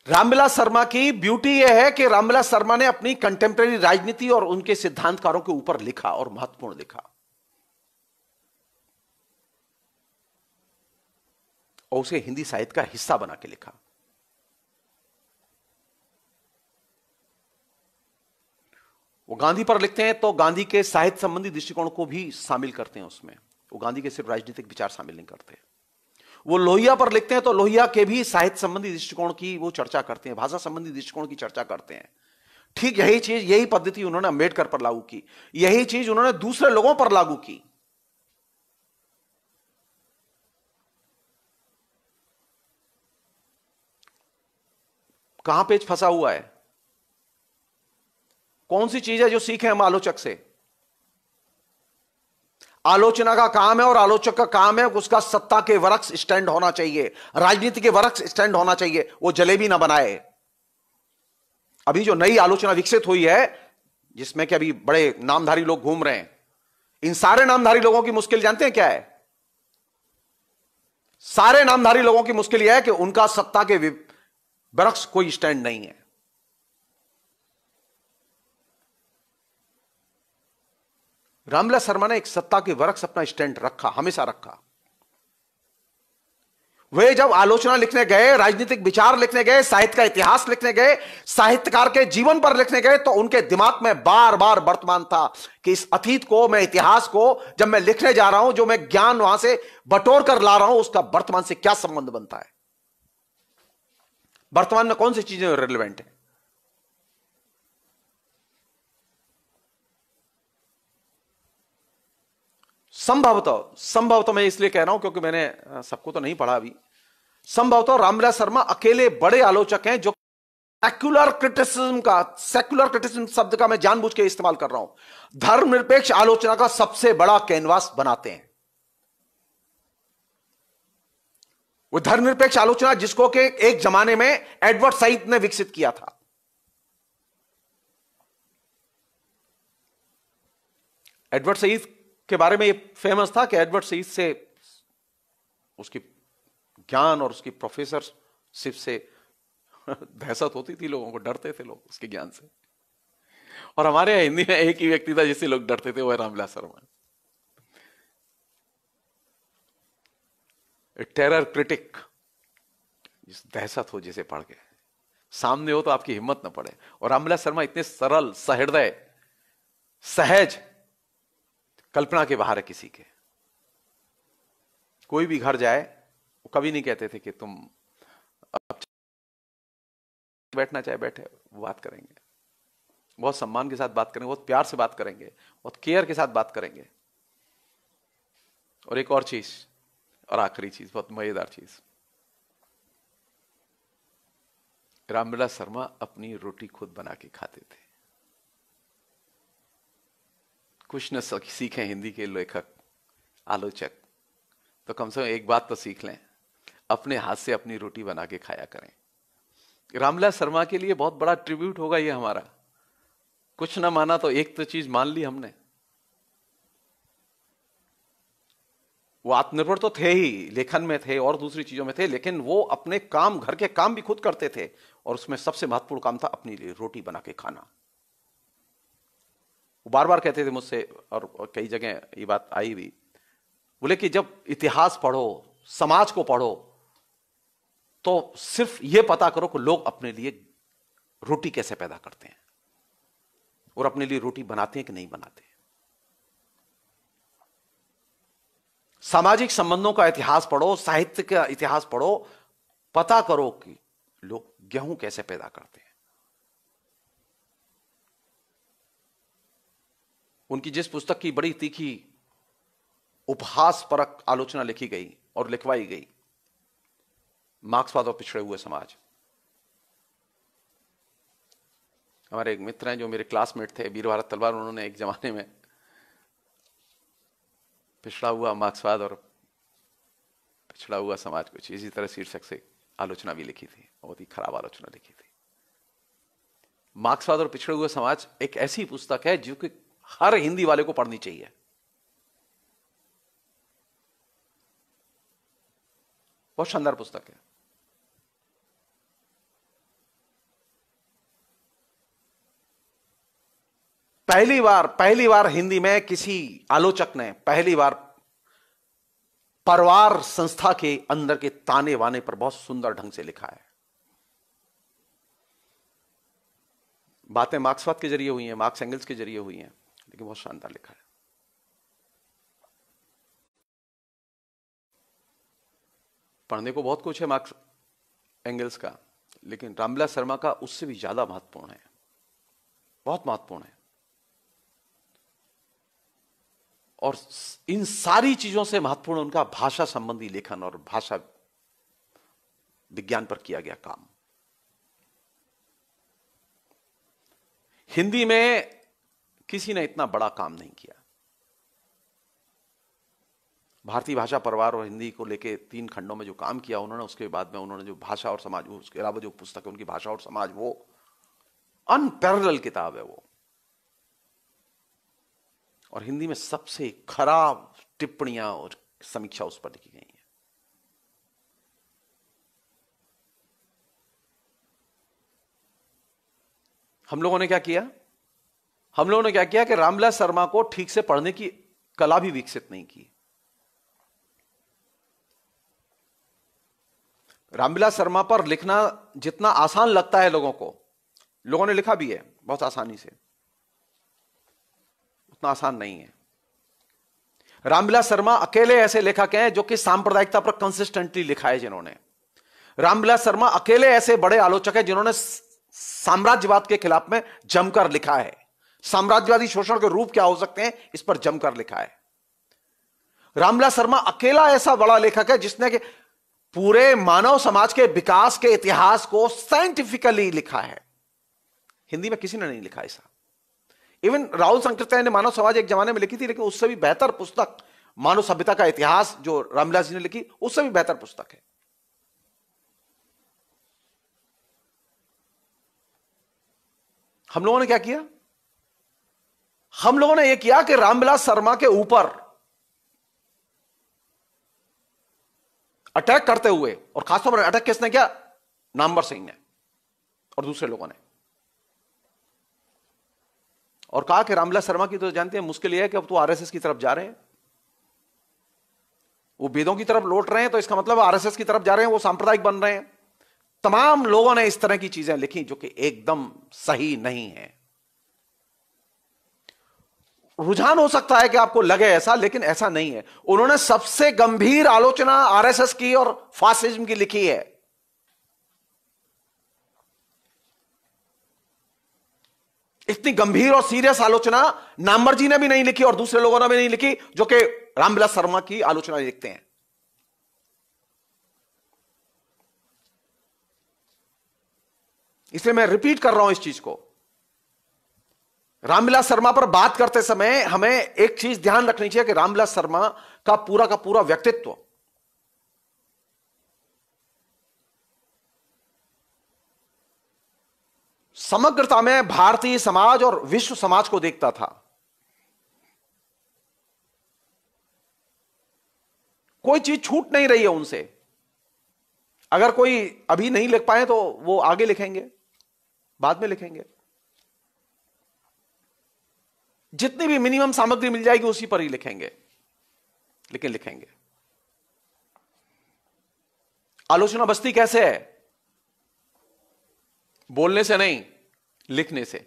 रामविलास शर्मा की ब्यूटी यह है कि रामविलास शर्मा ने अपनी कंटेम्प्रेरी राजनीति और उनके सिद्धांतकारों के ऊपर लिखा और महत्वपूर्ण लिखा, और उसे हिंदी साहित्य का हिस्सा बना के लिखा। वो गांधी पर लिखते हैं तो गांधी के साहित्य संबंधी दृष्टिकोण को भी शामिल करते हैं उसमें। वो गांधी के सिर्फ राजनीतिक विचार शामिल नहीं करते। वो लोहिया पर लिखते हैं तो लोहिया के भी साहित्य संबंधी दृष्टिकोण की वो चर्चा करते हैं, भाषा संबंधी दृष्टिकोण की चर्चा करते हैं। ठीक यही चीज, यही पद्धति उन्होंने अंबेडकर पर लागू की, यही चीज उन्होंने दूसरे लोगों पर लागू की। कहां पेच फंसा हुआ है? कौन सी चीज है जो सीखे हम आलोचक से? आलोचना का काम है और आलोचक का काम है उसका सत्ता के वरक्स स्टैंड होना चाहिए, राजनीति के वरक्स स्टैंड होना चाहिए, वो जलेबी ना बनाए। अभी जो नई आलोचना विकसित हुई है जिसमें कि अभी बड़े नामधारी लोग घूम रहे हैं, इन सारे नामधारी लोगों की मुश्किल जानते हैं क्या है? सारे नामधारी लोगों की मुश्किल यह है कि उनका सत्ता के वरक्स कोई स्टैंड नहीं है। रामविलास शर्मा ने एक सत्ता के वरक्स अपना स्टैंड रखा, हमेशा रखा। वे जब आलोचना लिखने गए, राजनीतिक विचार लिखने गए, साहित्य का इतिहास लिखने गए, साहित्यकार के जीवन पर लिखने गए, तो उनके दिमाग में बार बार वर्तमान था कि इस अतीत को, मैं इतिहास को जब मैं लिखने जा रहा हूं, जो मैं ज्ञान वहां से बटोर कर ला रहा हूं, उसका वर्तमान से क्या संबंध बनता है, वर्तमान में कौन सी चीजें रिलेवेंट है। संभवतः मैं इसलिए कह रहा हूं क्योंकि मैंने सबको तो नहीं पढ़ा अभी। संभवतः रामविलास शर्मा अकेले बड़े आलोचक हैं जो सेक्युलर क्रिटिसिज्म शब्द का मैं जानबूझ के इस्तेमाल कर रहा हूं, धर्मनिरपेक्ष आलोचना का सबसे बड़ा कैनवास बनाते हैं। वो धर्मनिरपेक्ष आलोचना जिसको कि एक जमाने में एडवर्ड सईद ने विकसित किया था। एडवर्ड सईद के बारे में ये फेमस था कि एडवर्ड सईद से, उसकी ज्ञान और उसकी प्रोफेसरशिप से दहशत होती थी, लोगों को डरते थे लोग उसके ज्ञान से। और हमारे यहां हिंदी में एक ही व्यक्ति था जिससे लोग डरते थे, वो है रामविलास शर्मा। टेरर क्रिटिक, जिस दहशत हो जिसे पढ़ के सामने हो तो आपकी हिम्मत ना पड़े। और रामविलास शर्मा इतने सरल, सहृदय, सहज, कल्पना के बाहर है किसी के। कोई भी घर जाए वो कभी नहीं कहते थे कि तुम अब बैठना चाहे बैठे, वो बात करेंगे, बहुत सम्मान के साथ बात करेंगे, बहुत प्यार से बात करेंगे, बहुत केयर के साथ बात करेंगे। और एक और चीज, और आखिरी चीज, बहुत मजेदार चीज, रामविलास शर्मा अपनी रोटी खुद बना के खाते थे। कुछ न सीखें हिंदी के लेखक, आलोचक, तो कम से कम एक बात तो सीख लें, अपने हाथ से अपनी रोटी बना के खाया करें। रामविलास शर्मा के लिए बहुत बड़ा ट्रिब्यूट होगा ये हमारा। कुछ ना माना तो एक तो चीज मान ली हमने, वो आत्मनिर्भर तो थे ही, लेखन में थे और दूसरी चीजों में थे, लेकिन वो अपने काम, घर के काम भी खुद करते थे, और उसमें सबसे महत्वपूर्ण काम था अपने लिए रोटी बना के खाना। वो बार बार कहते थे मुझसे, और कई जगह ये बात आई भी, बोले कि जब इतिहास पढ़ो, समाज को पढ़ो, तो सिर्फ ये पता करो कि लोग अपने लिए रोटी कैसे पैदा करते हैं और अपने लिए रोटी बनाते हैं कि नहीं बनाते। सामाजिक संबंधों का इतिहास पढ़ो, साहित्य का इतिहास पढ़ो, पता करो कि लोग गेहूं कैसे पैदा करते हैं। उनकी जिस पुस्तक की बड़ी तीखी उपहास परक आलोचना लिखी गई और लिखवाई गई, मार्क्सवाद और पिछड़े हुए समाज। हमारे एक मित्र हैं जो मेरे क्लासमेट थे, वीर भारत तलवार, उन्होंने एक जमाने में पिछड़ा हुआ मार्क्सवाद और पिछड़ा हुआ समाज, कुछ इसी तरह शीर्षक से आलोचना भी लिखी थी, बहुत ही खराब आलोचना लिखी थी। मार्क्सवाद और पिछड़े हुए समाज एक ऐसी पुस्तक है जो कि हर हिंदी वाले को पढ़नी चाहिए। बहुत शानदार पुस्तक है। पहली बार हिंदी में किसी आलोचक ने पहली बार परिवार संस्था के अंदर के ताने वाने पर बहुत सुंदर ढंग से लिखा है। बातें मार्क्सवाद के जरिए हुई हैं, मार्क्स एंगल्स के जरिए हुई हैं, लेकिन बहुत शानदार लिखा है। पढ़ने को बहुत कुछ है मार्क्स एंगल्स का, लेकिन रामविलास शर्मा का उससे भी ज्यादा महत्वपूर्ण है, बहुत महत्वपूर्ण है। और इन सारी चीजों से महत्वपूर्ण उनका भाषा संबंधी लेखन और भाषा विज्ञान पर किया गया काम। हिंदी में किसी ने इतना बड़ा काम नहीं किया। भारतीय भाषा परिवार और हिंदी को लेके 3 खंडों में जो काम किया उन्होंने, उसके बाद में उन्होंने जो भाषा और समाज, उसके अलावा जो पुस्तक है उनकी भाषा और समाज, वो अनपैरेलल किताब है वो। और हिंदी में सबसे खराब टिप्पणियां और समीक्षा उस पर लिखी गई है। हम लोगों ने क्या किया? हम लोगों ने क्या किया कि रामविलास शर्मा को ठीक से पढ़ने की कला भी विकसित नहीं की। रामविलास शर्मा पर लिखना जितना आसान लगता है लोगों को, लोगों ने लिखा भी है बहुत आसानी से, उतना आसान नहीं है। रामविलास शर्मा अकेले ऐसे लेखक हैं जो कि सांप्रदायिकता पर कंसिस्टेंटली लिखा है जिन्होंने। रामविलास शर्मा अकेले ऐसे बड़े आलोचक हैं जिन्होंने साम्राज्यवाद के खिलाफ में जमकर लिखा है। साम्राज्यवादी शोषण के रूप क्या हो सकते हैं, इस पर जमकर लिखा है। रामविलास शर्मा अकेला ऐसा बड़ा लेखक है जिसने कि पूरे मानव समाज के विकास के इतिहास को साइंटिफिकली लिखा है। हिंदी में किसी ने नहीं लिखा ऐसा। इवन राहुल संकृत्याय ने मानव समाज एक जमाने में लिखी थी, लेकिन उससे भी बेहतर पुस्तक मानव सभ्यता का इतिहास जो रामविलास जी ने लिखी, उससे भी बेहतर पुस्तक है। हम लोगों ने क्या किया? हम लोगों ने यह किया कि रामविलास शर्मा के ऊपर अटैक करते हुए, और खासतौर पर अटैक किसने किया? नामवर सिंह ने और दूसरे लोगों ने, और कहा कि रामविलास शर्मा की तो जानते हैं मुश्किल यह है कि अब तो आरएसएस की तरफ जा रहे हैं, वो वेदों की तरफ लौट रहे हैं, तो इसका मतलब आरएसएस की तरफ जा रहे हैं, वो सांप्रदायिक बन रहे हैं। तमाम लोगों ने इस तरह की चीजें लिखी जो कि एकदम सही नहीं है। रुझान हो सकता है कि आपको लगे ऐसा, लेकिन ऐसा नहीं है। उन्होंने सबसे गंभीर आलोचना आरएसएस की और फासिज्म की लिखी है। इतनी गंभीर और सीरियस आलोचना नामवर जी ने भी नहीं लिखी और दूसरे लोगों ने भी नहीं लिखी जो कि रामविलास शर्मा की आलोचना लिखते हैं। इसलिए मैं रिपीट कर रहा हूं इस चीज को। रामविलास शर्मा पर बात करते समय हमें एक चीज ध्यान रखनी चाहिए कि रामविलास शर्मा का पूरा व्यक्तित्व समग्रता में भारतीय समाज और विश्व समाज को देखता था। कोई चीज छूट नहीं रही है उनसे। अगर कोई अभी नहीं लिख पाए तो वो आगे लिखेंगे, बाद में लिखेंगे। जितनी भी मिनिमम सामग्री मिल जाएगी उसी पर ही लिखेंगे, लेकिन लिखेंगे। आलोचना बस्ती कैसे है? बोलने से नहीं, लिखने से।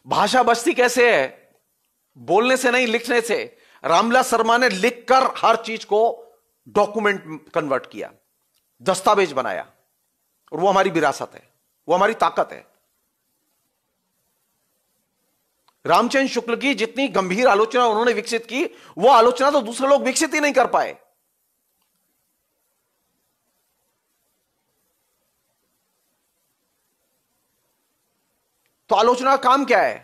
भाषा बस्ती कैसे है? बोलने से नहीं, लिखने से। रामविलास शर्मा ने लिखकर हर चीज को डॉक्यूमेंट कन्वर्ट किया, दस्तावेज बनाया, और वो हमारी विरासत है, वो हमारी ताकत है। रामचंद्र शुक्ल की जितनी गंभीर आलोचना उन्होंने विकसित की, वो आलोचना तो दूसरे लोग विकसित ही नहीं कर पाए। तो आलोचना का काम क्या है?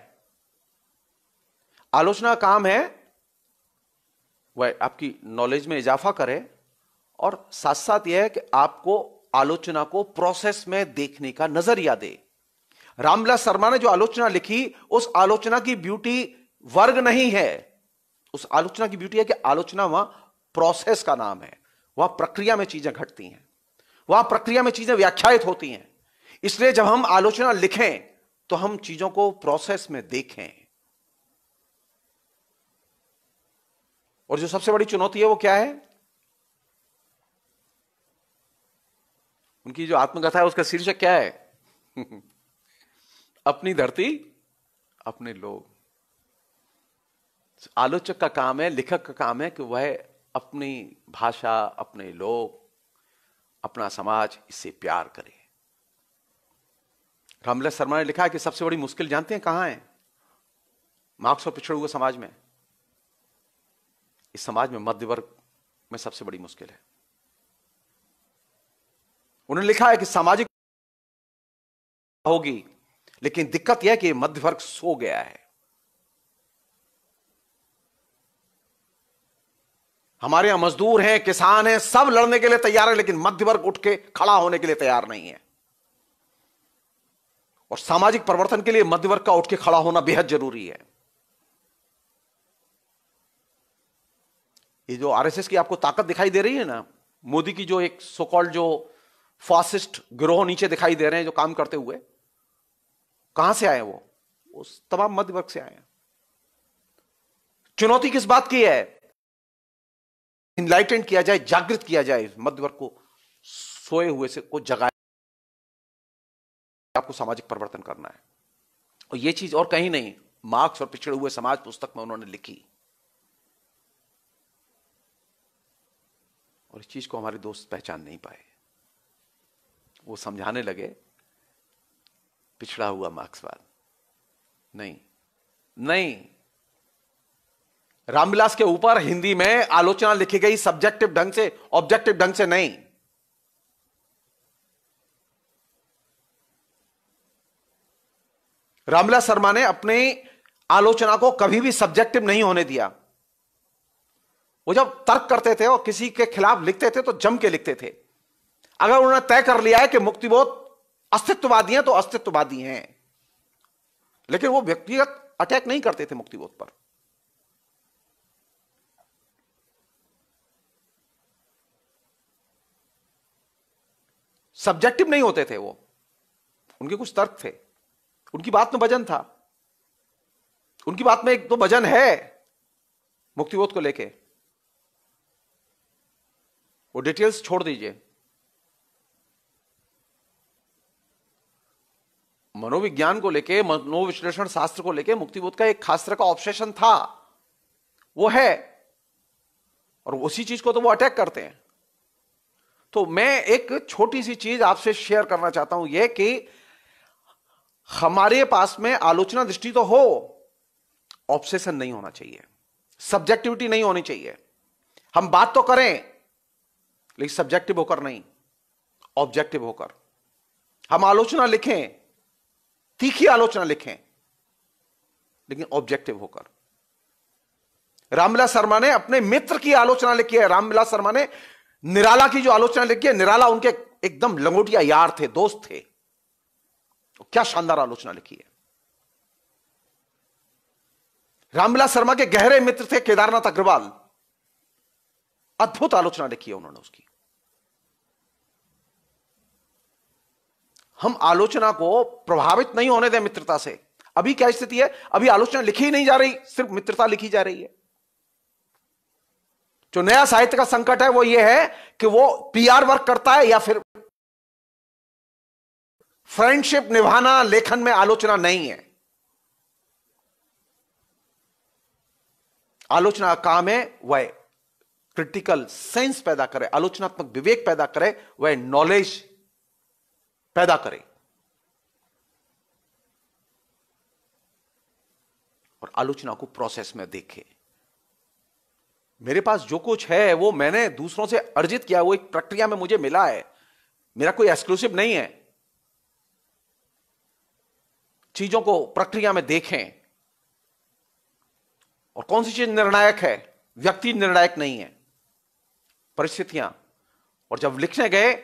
आलोचना का काम है वह आपकी नॉलेज में इजाफा करे और साथ साथ यह है कि आपको आलोचना को प्रोसेस में देखने का नजरिया दे। रामविलास शर्मा ने जो आलोचना लिखी, उस आलोचना की ब्यूटी वर्ग नहीं है, उस आलोचना की ब्यूटी है कि आलोचना वहां प्रोसेस का नाम है, वहां प्रक्रिया में चीजें घटती हैं, वहां प्रक्रिया में चीजें व्याख्यायित होती हैं। इसलिए जब हम आलोचना लिखें तो हम चीजों को प्रोसेस में देखें। और जो सबसे बड़ी चुनौती है वो क्या है? उनकी जो आत्मकथा है उसका शीर्षक क्या है? अपनी धरती अपने लोग। आलोचक का काम है, लेखक का काम है कि वह अपनी भाषा, अपने लोग, अपना समाज, इससे प्यार करे। रामविलास शर्मा ने लिखा है कि सबसे बड़ी मुश्किल जानते हैं कहां है? मार्क्स और पिछड़े हुए समाज में। इस समाज में मध्य वर्ग में सबसे बड़ी मुश्किल है। उन्होंने लिखा है कि सामाजिक होगी, लेकिन दिक्कत यह है कि मध्य वर्ग सो गया है। हमारे यहां मजदूर हैं, किसान हैं, सब लड़ने के लिए तैयार है, लेकिन मध्य वर्ग उठ के खड़ा होने के लिए तैयार नहीं है। और सामाजिक परिवर्तन के लिए मध्य वर्ग का उठ के खड़ा होना बेहद जरूरी है। ये जो आरएसएस की आपको ताकत दिखाई दे रही है ना, मोदी की जो एक सो कॉल्ड जो फासिस्ट गिरोह नीचे दिखाई दे रहे हैं जो काम करते हुए, कहां से आए वो? उस तमाम मध्य वर्ग से आए हैं। चुनौती किस बात की है? इनलाइटेंड किया जाए, जागृत किया जाए, मध्य वर्ग को सोए हुए से को जगाए। आपको सामाजिक परिवर्तन करना है, और यह चीज और कहीं नहीं, मार्क्स और पिछड़े हुए समाज पुस्तक में उन्होंने लिखी। और इस चीज को हमारे दोस्त पहचान नहीं पाए। वो समझाने लगे पिछड़ा हुआ मार्क्सवाद। नहीं नहीं, रामविलास के ऊपर हिंदी में आलोचना लिखी गई सब्जेक्टिव ढंग से, ऑब्जेक्टिव ढंग से नहीं। रामविलास शर्मा ने अपनी आलोचना को कभी भी सब्जेक्टिव नहीं होने दिया। वो जब तर्क करते थे और किसी के खिलाफ लिखते थे तो जम के लिखते थे। अगर उन्होंने तय कर लिया है कि मुक्तिबोध अस्तित्ववादी हैं तो अस्तित्ववादी हैं, लेकिन वो व्यक्तिगत अटैक नहीं करते थे मुक्तिबोध पर। सब्जेक्टिव नहीं होते थे वो, उनके कुछ तर्क थे, उनकी बात में वजन था, उनकी बात में एक दो वजन है मुक्तिबोध को लेके। वो डिटेल्स छोड़ दीजिए। मनोविज्ञान को लेके, मनोविश्लेषण शास्त्र को लेके मुक्तिबोध का एक खास तरह का ऑब्सेशन था, वो है, और उसी चीज को तो वो अटैक करते हैं। तो मैं एक छोटी सी चीज आपसे शेयर करना चाहता हूं, यह कि हमारे पास में आलोचना दृष्टि तो हो, ऑब्सेशन नहीं होना चाहिए, सब्जेक्टिविटी नहीं होनी चाहिए। हम बात तो करें लेकिन सब्जेक्टिव होकर नहीं, ऑब्जेक्टिव होकर। हम आलोचना लिखें, तीखी आलोचना लिखें, लेकिन ऑब्जेक्टिव होकर। रामविलास शर्मा ने अपने मित्र की आलोचना लिखी है। रामविलास शर्मा ने निराला की जो आलोचना लिखी है, निराला उनके एकदम लंगोटिया यार थे, दोस्त थे। क्या शानदार आलोचना लिखी है। रामविलास शर्मा के गहरे मित्र थे केदारनाथ अग्रवाल, अद्भुत आलोचना लिखी है उन्होंने उसकी। हम आलोचना को प्रभावित नहीं होने दें मित्रता से। अभी क्या स्थिति है? अभी आलोचना लिखी ही नहीं जा रही, सिर्फ मित्रता लिखी जा रही है। जो नया साहित्य का संकट है वो ये है कि वो पीआर वर्क करता है या फिर फ्रेंडशिप निभाना लेखन में आलोचना नहीं है। आलोचना का काम है वह क्रिटिकल सेंस पैदा करे, आलोचनात्मक विवेक पैदा करे, वह नॉलेज पैदा करे। और आलोचना को प्रोसेस में देखे। मेरे पास जो कुछ है वो मैंने दूसरों से अर्जित किया, वो एक प्रक्रिया में मुझे मिला है, मेरा कोई एक्सक्लूसिव नहीं है। चीजों को प्रक्रिया में देखें और कौन सी चीज निर्णायक है। व्यक्ति निर्णायक नहीं है, परिस्थितियां। और जब लिखने गए,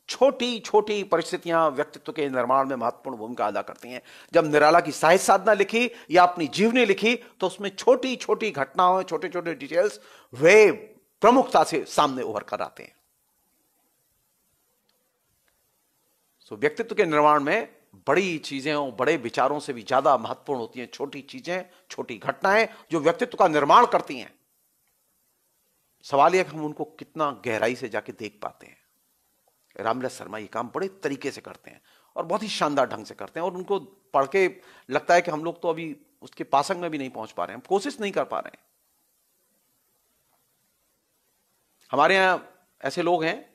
छोटी छोटी परिस्थितियां व्यक्तित्व के निर्माण में महत्वपूर्ण भूमिका अदा करती हैं। जब निराला की साहित्य साधना लिखी या अपनी जीवनी लिखी तो उसमें छोटी छोटी घटनाओं, छोटे छोटे डिटेल्स वे प्रमुखता से सामने उभर कर आते हैं। व्यक्तित्व के निर्माण में बड़ी चीजें और बड़े विचारों से भी ज्यादा महत्वपूर्ण होती हैं छोटी चीजें, छोटी घटनाएं जो व्यक्तित्व का निर्माण करती हैं। सवाल यह कि हम उनको कितना गहराई से जाके देख पाते हैं। रामविलास शर्मा ये काम बड़े तरीके से करते हैं और बहुत ही शानदार ढंग से करते हैं, और उनको पढ़ के लगता है कि हम लोग तो अभी उसके पासंग में भी नहीं पहुंच पा रहे हैं, हम कोशिश नहीं कर पा रहे हैं। हमारे यहां ऐसे लोग हैं,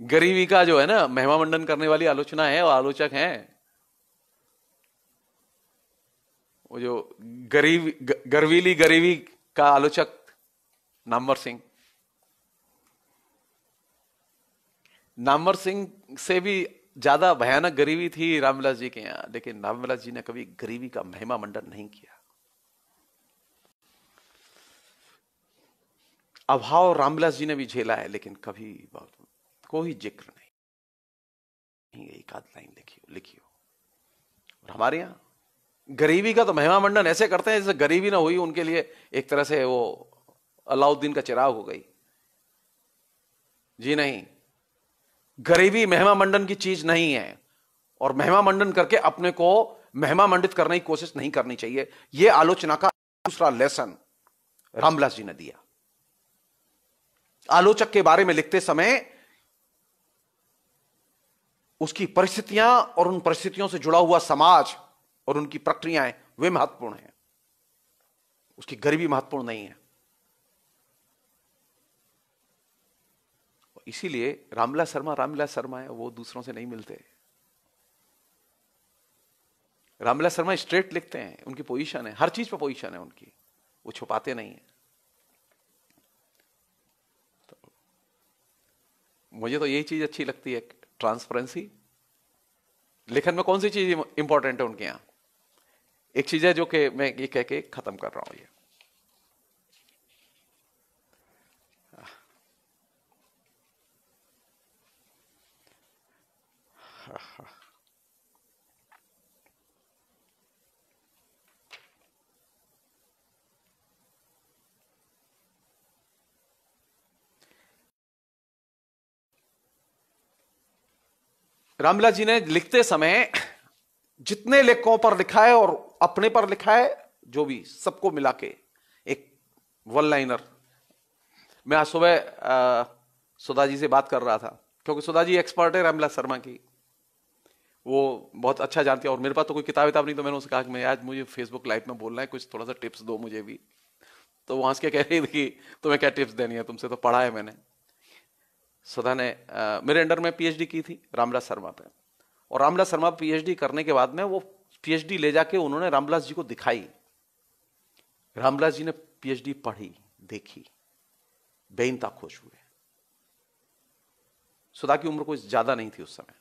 गरीबी का जो है ना महिमा मंडन करने वाली आलोचना है, और आलोचक हैं वो जो गर्वीली गरीबी का आलोचक नामवर सिंह। नामवर सिंह से भी ज्यादा भयानक गरीबी थी रामविलास जी के यहां, लेकिन रामविलास जी ने कभी गरीबी का महिमा मंडन नहीं किया। अभाव रामविलास जी ने भी झेला है, लेकिन कभी कोई जिक्र नहीं, एक आध लाइन लिखी हो। और हमारे यहां गरीबी का तो महिमा मंडन ऐसे करते हैं जैसे गरीबी ना हुई उनके लिए एक तरह से वो अलाउद्दीन का चिराग हो गई। जी नहीं, गरीबी महिमा मंडन की चीज नहीं है, और महिमा मंडन करके अपने को महिमा मंडित करने की कोशिश नहीं करनी चाहिए। यह आलोचना का दूसरा लेसन रामविलास जी ने दिया। आलोचक के बारे में लिखते समय उसकी परिस्थितियां और उन परिस्थितियों से जुड़ा हुआ समाज और उनकी प्रक्रियाएं वे महत्वपूर्ण हैं, उसकी गरीबी महत्वपूर्ण नहीं है। इसीलिए रामविलास शर्मा है, वो दूसरों से नहीं मिलते। रामविलास शर्मा स्ट्रेट लिखते हैं, उनकी पोजीशन है, हर चीज पर पोजीशन है उनकी, वो छुपाते नहीं है। तो मुझे तो यही चीज अच्छी लगती है, ट्रांसपेरेंसी। लेखन में कौन सी चीज इंपॉर्टेंट है उनके यहां? एक चीज है जो कि मैं ये कह के खत्म कर रहा हूं। ये रामविलास जी ने लिखते समय जितने लेखकों पर लिखा है और अपने पर लिखा है, जो भी सबको मिला के एक वन लाइनर। मैं आज सुबह सुधा जी से बात कर रहा था, क्योंकि सुधा जी एक्सपर्ट है रामविलास शर्मा की, वो बहुत अच्छा जानती है। और मेरे पास तो कोई किताब नहीं, तो मैंने उससे कहा कि मैं आज मुझे फेसबुक लाइव में बोलना है, कुछ थोड़ा सा टिप्स दो मुझे भी। तो वो हंस के कह रही थी कि तुम्हें क्या टिप्स देनी है, तुमसे तो पढ़ा है मैंने। सुधा ने मेरे अंडर में पीएचडी की थी रामविलास शर्मा पे, और रामविलास शर्मा पीएचडी करने के बाद में वो पीएचडी ले जाके उन्होंने रामविलास जी को दिखाई। रामविलास जी ने पीएचडी पढ़ी, देखी, बेइंतहा खुश हुए। सुधा की उम्र कोई ज्यादा नहीं थी उस समय,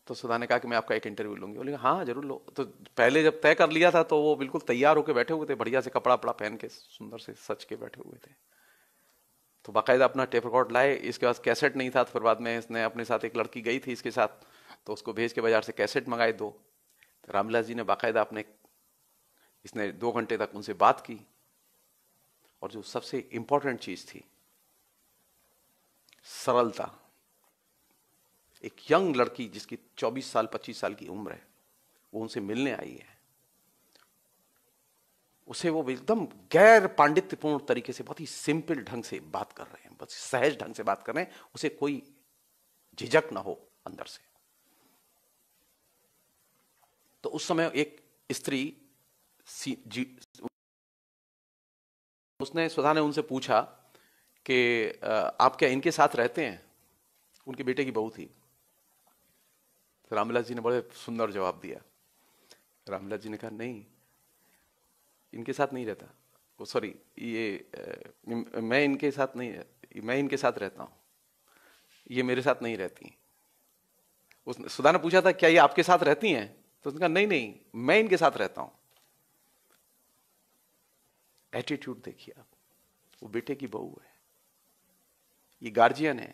तो सुधा ने कहा कि मैं आपका एक इंटरव्यू लूंगी। बोले हाँ जरूर लो। तो पहले जब तय कर लिया था तो वो बिल्कुल तैयार होकर बैठे हुए थे, बढ़िया से कपड़ा वपड़ा पहन के सुंदर से सच के बैठे हुए थे। तो बाकायदा अपना टेप रिकॉर्ड लाए। इसके पास कैसेट नहीं था, तो फिर बाद में इसने अपने साथ एक लड़की गई थी इसके साथ, तो उसको भेज के बाजार से कैसेट मंगाए दो। तो रामविलास जी ने बाकायदा इसने 2 घंटे तक उनसे बात की, और जो सबसे इंपॉर्टेंट चीज थी, सरलता। एक यंग लड़की जिसकी 24 साल 25 साल की उम्र है, वो उनसे मिलने आई है, उसे वो एकदम गैर पांडित्यपूर्ण तरीके से बहुत ही सिंपल ढंग से बात कर रहे हैं, बस सहज ढंग से बात कर रहे हैं, उसे कोई झिझक ना हो अंदर से। तो उस समय एक स्त्री सुधा ने उनसे पूछा कि आप क्या इनके साथ रहते हैं? उनके बेटे की बहू थी। तो रामविलास जी ने बड़े सुंदर जवाब दिया। रामविलास जी ने कहा नहीं, इनके साथ नहीं रहता, वो सॉरी मैं इनके साथ नहीं, मैं इनके साथ रहता हूं, ये मेरे साथ नहीं रहती। उसने सुधा ने पूछा था क्या ये आपके साथ रहती हैं, तो उसने कहा नहीं नहीं मैं इनके साथ रहता हूं। एटीट्यूड देखिए आप, वो बेटे की बहू है, ये गार्जियन है।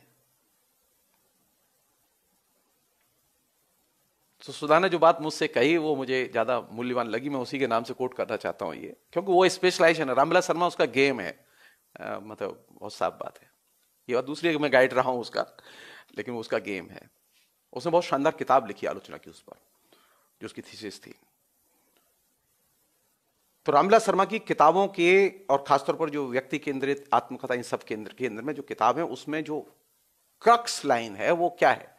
तो सुधा ने जो बात मुझसे कही वो मुझे ज्यादा मूल्यवान लगी, मैं उसी के नाम से कोट करना चाहता हूं ये, क्योंकि वो स्पेशलाइजेशन है। रामविलास शर्मा उसका गेम है, मतलब बहुत साफ बात है। ये बात दूसरी है कि मैं गाइड रहा हूं उसका, लेकिन वो उसका गेम है। उसने बहुत शानदार किताब लिखी आलोचना की उस पर, जो उसकी थीसिस थी। तो रामविलास शर्मा की किताबों के, और खासतौर पर जो व्यक्ति केंद्रित आत्मकथा इन सब केंद्र में जो किताब है, उसमें जो क्रक्स लाइन है वो क्या है,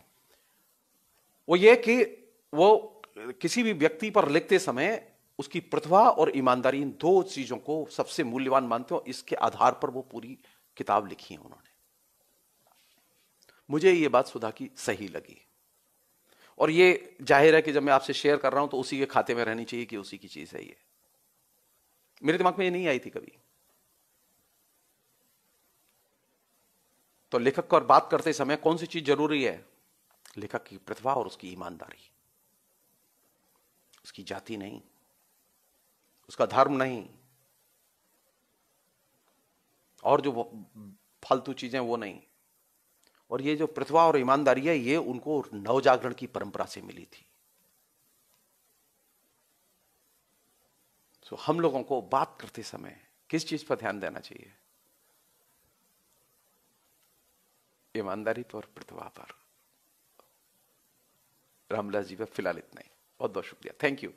वो ये कि वो किसी भी व्यक्ति पर लिखते समय उसकी प्रतिभा और ईमानदारी, इन दो चीजों को सबसे मूल्यवान मानते हो। इसके आधार पर वो पूरी किताब लिखी है उन्होंने। मुझे ये बात सुधा की सही लगी, और ये जाहिर है कि जब मैं आपसे शेयर कर रहा हूं तो उसी के खाते में रहनी चाहिए कि उसी की चीज है ये। मेरे दिमाग में ये नहीं आई थी कभी। तो लेखक को बात करते समय कौन सी चीज जरूरी है? लेखक की प्रतिभा और उसकी ईमानदारी, उसकी जाति नहीं, उसका धर्म नहीं, और जो फालतू चीजें वो नहीं। और ये जो प्रतिभा और ईमानदारी है, ये उनको नवजागरण की परंपरा से मिली थी। तो हम लोगों को बात करते समय किस चीज पर ध्यान देना चाहिए? ईमानदारी पर, प्रतिभा पर। रामविलास जी पर फिलहाल इतना ही। बहुत बहुत शुक्रिया, थैंक यू।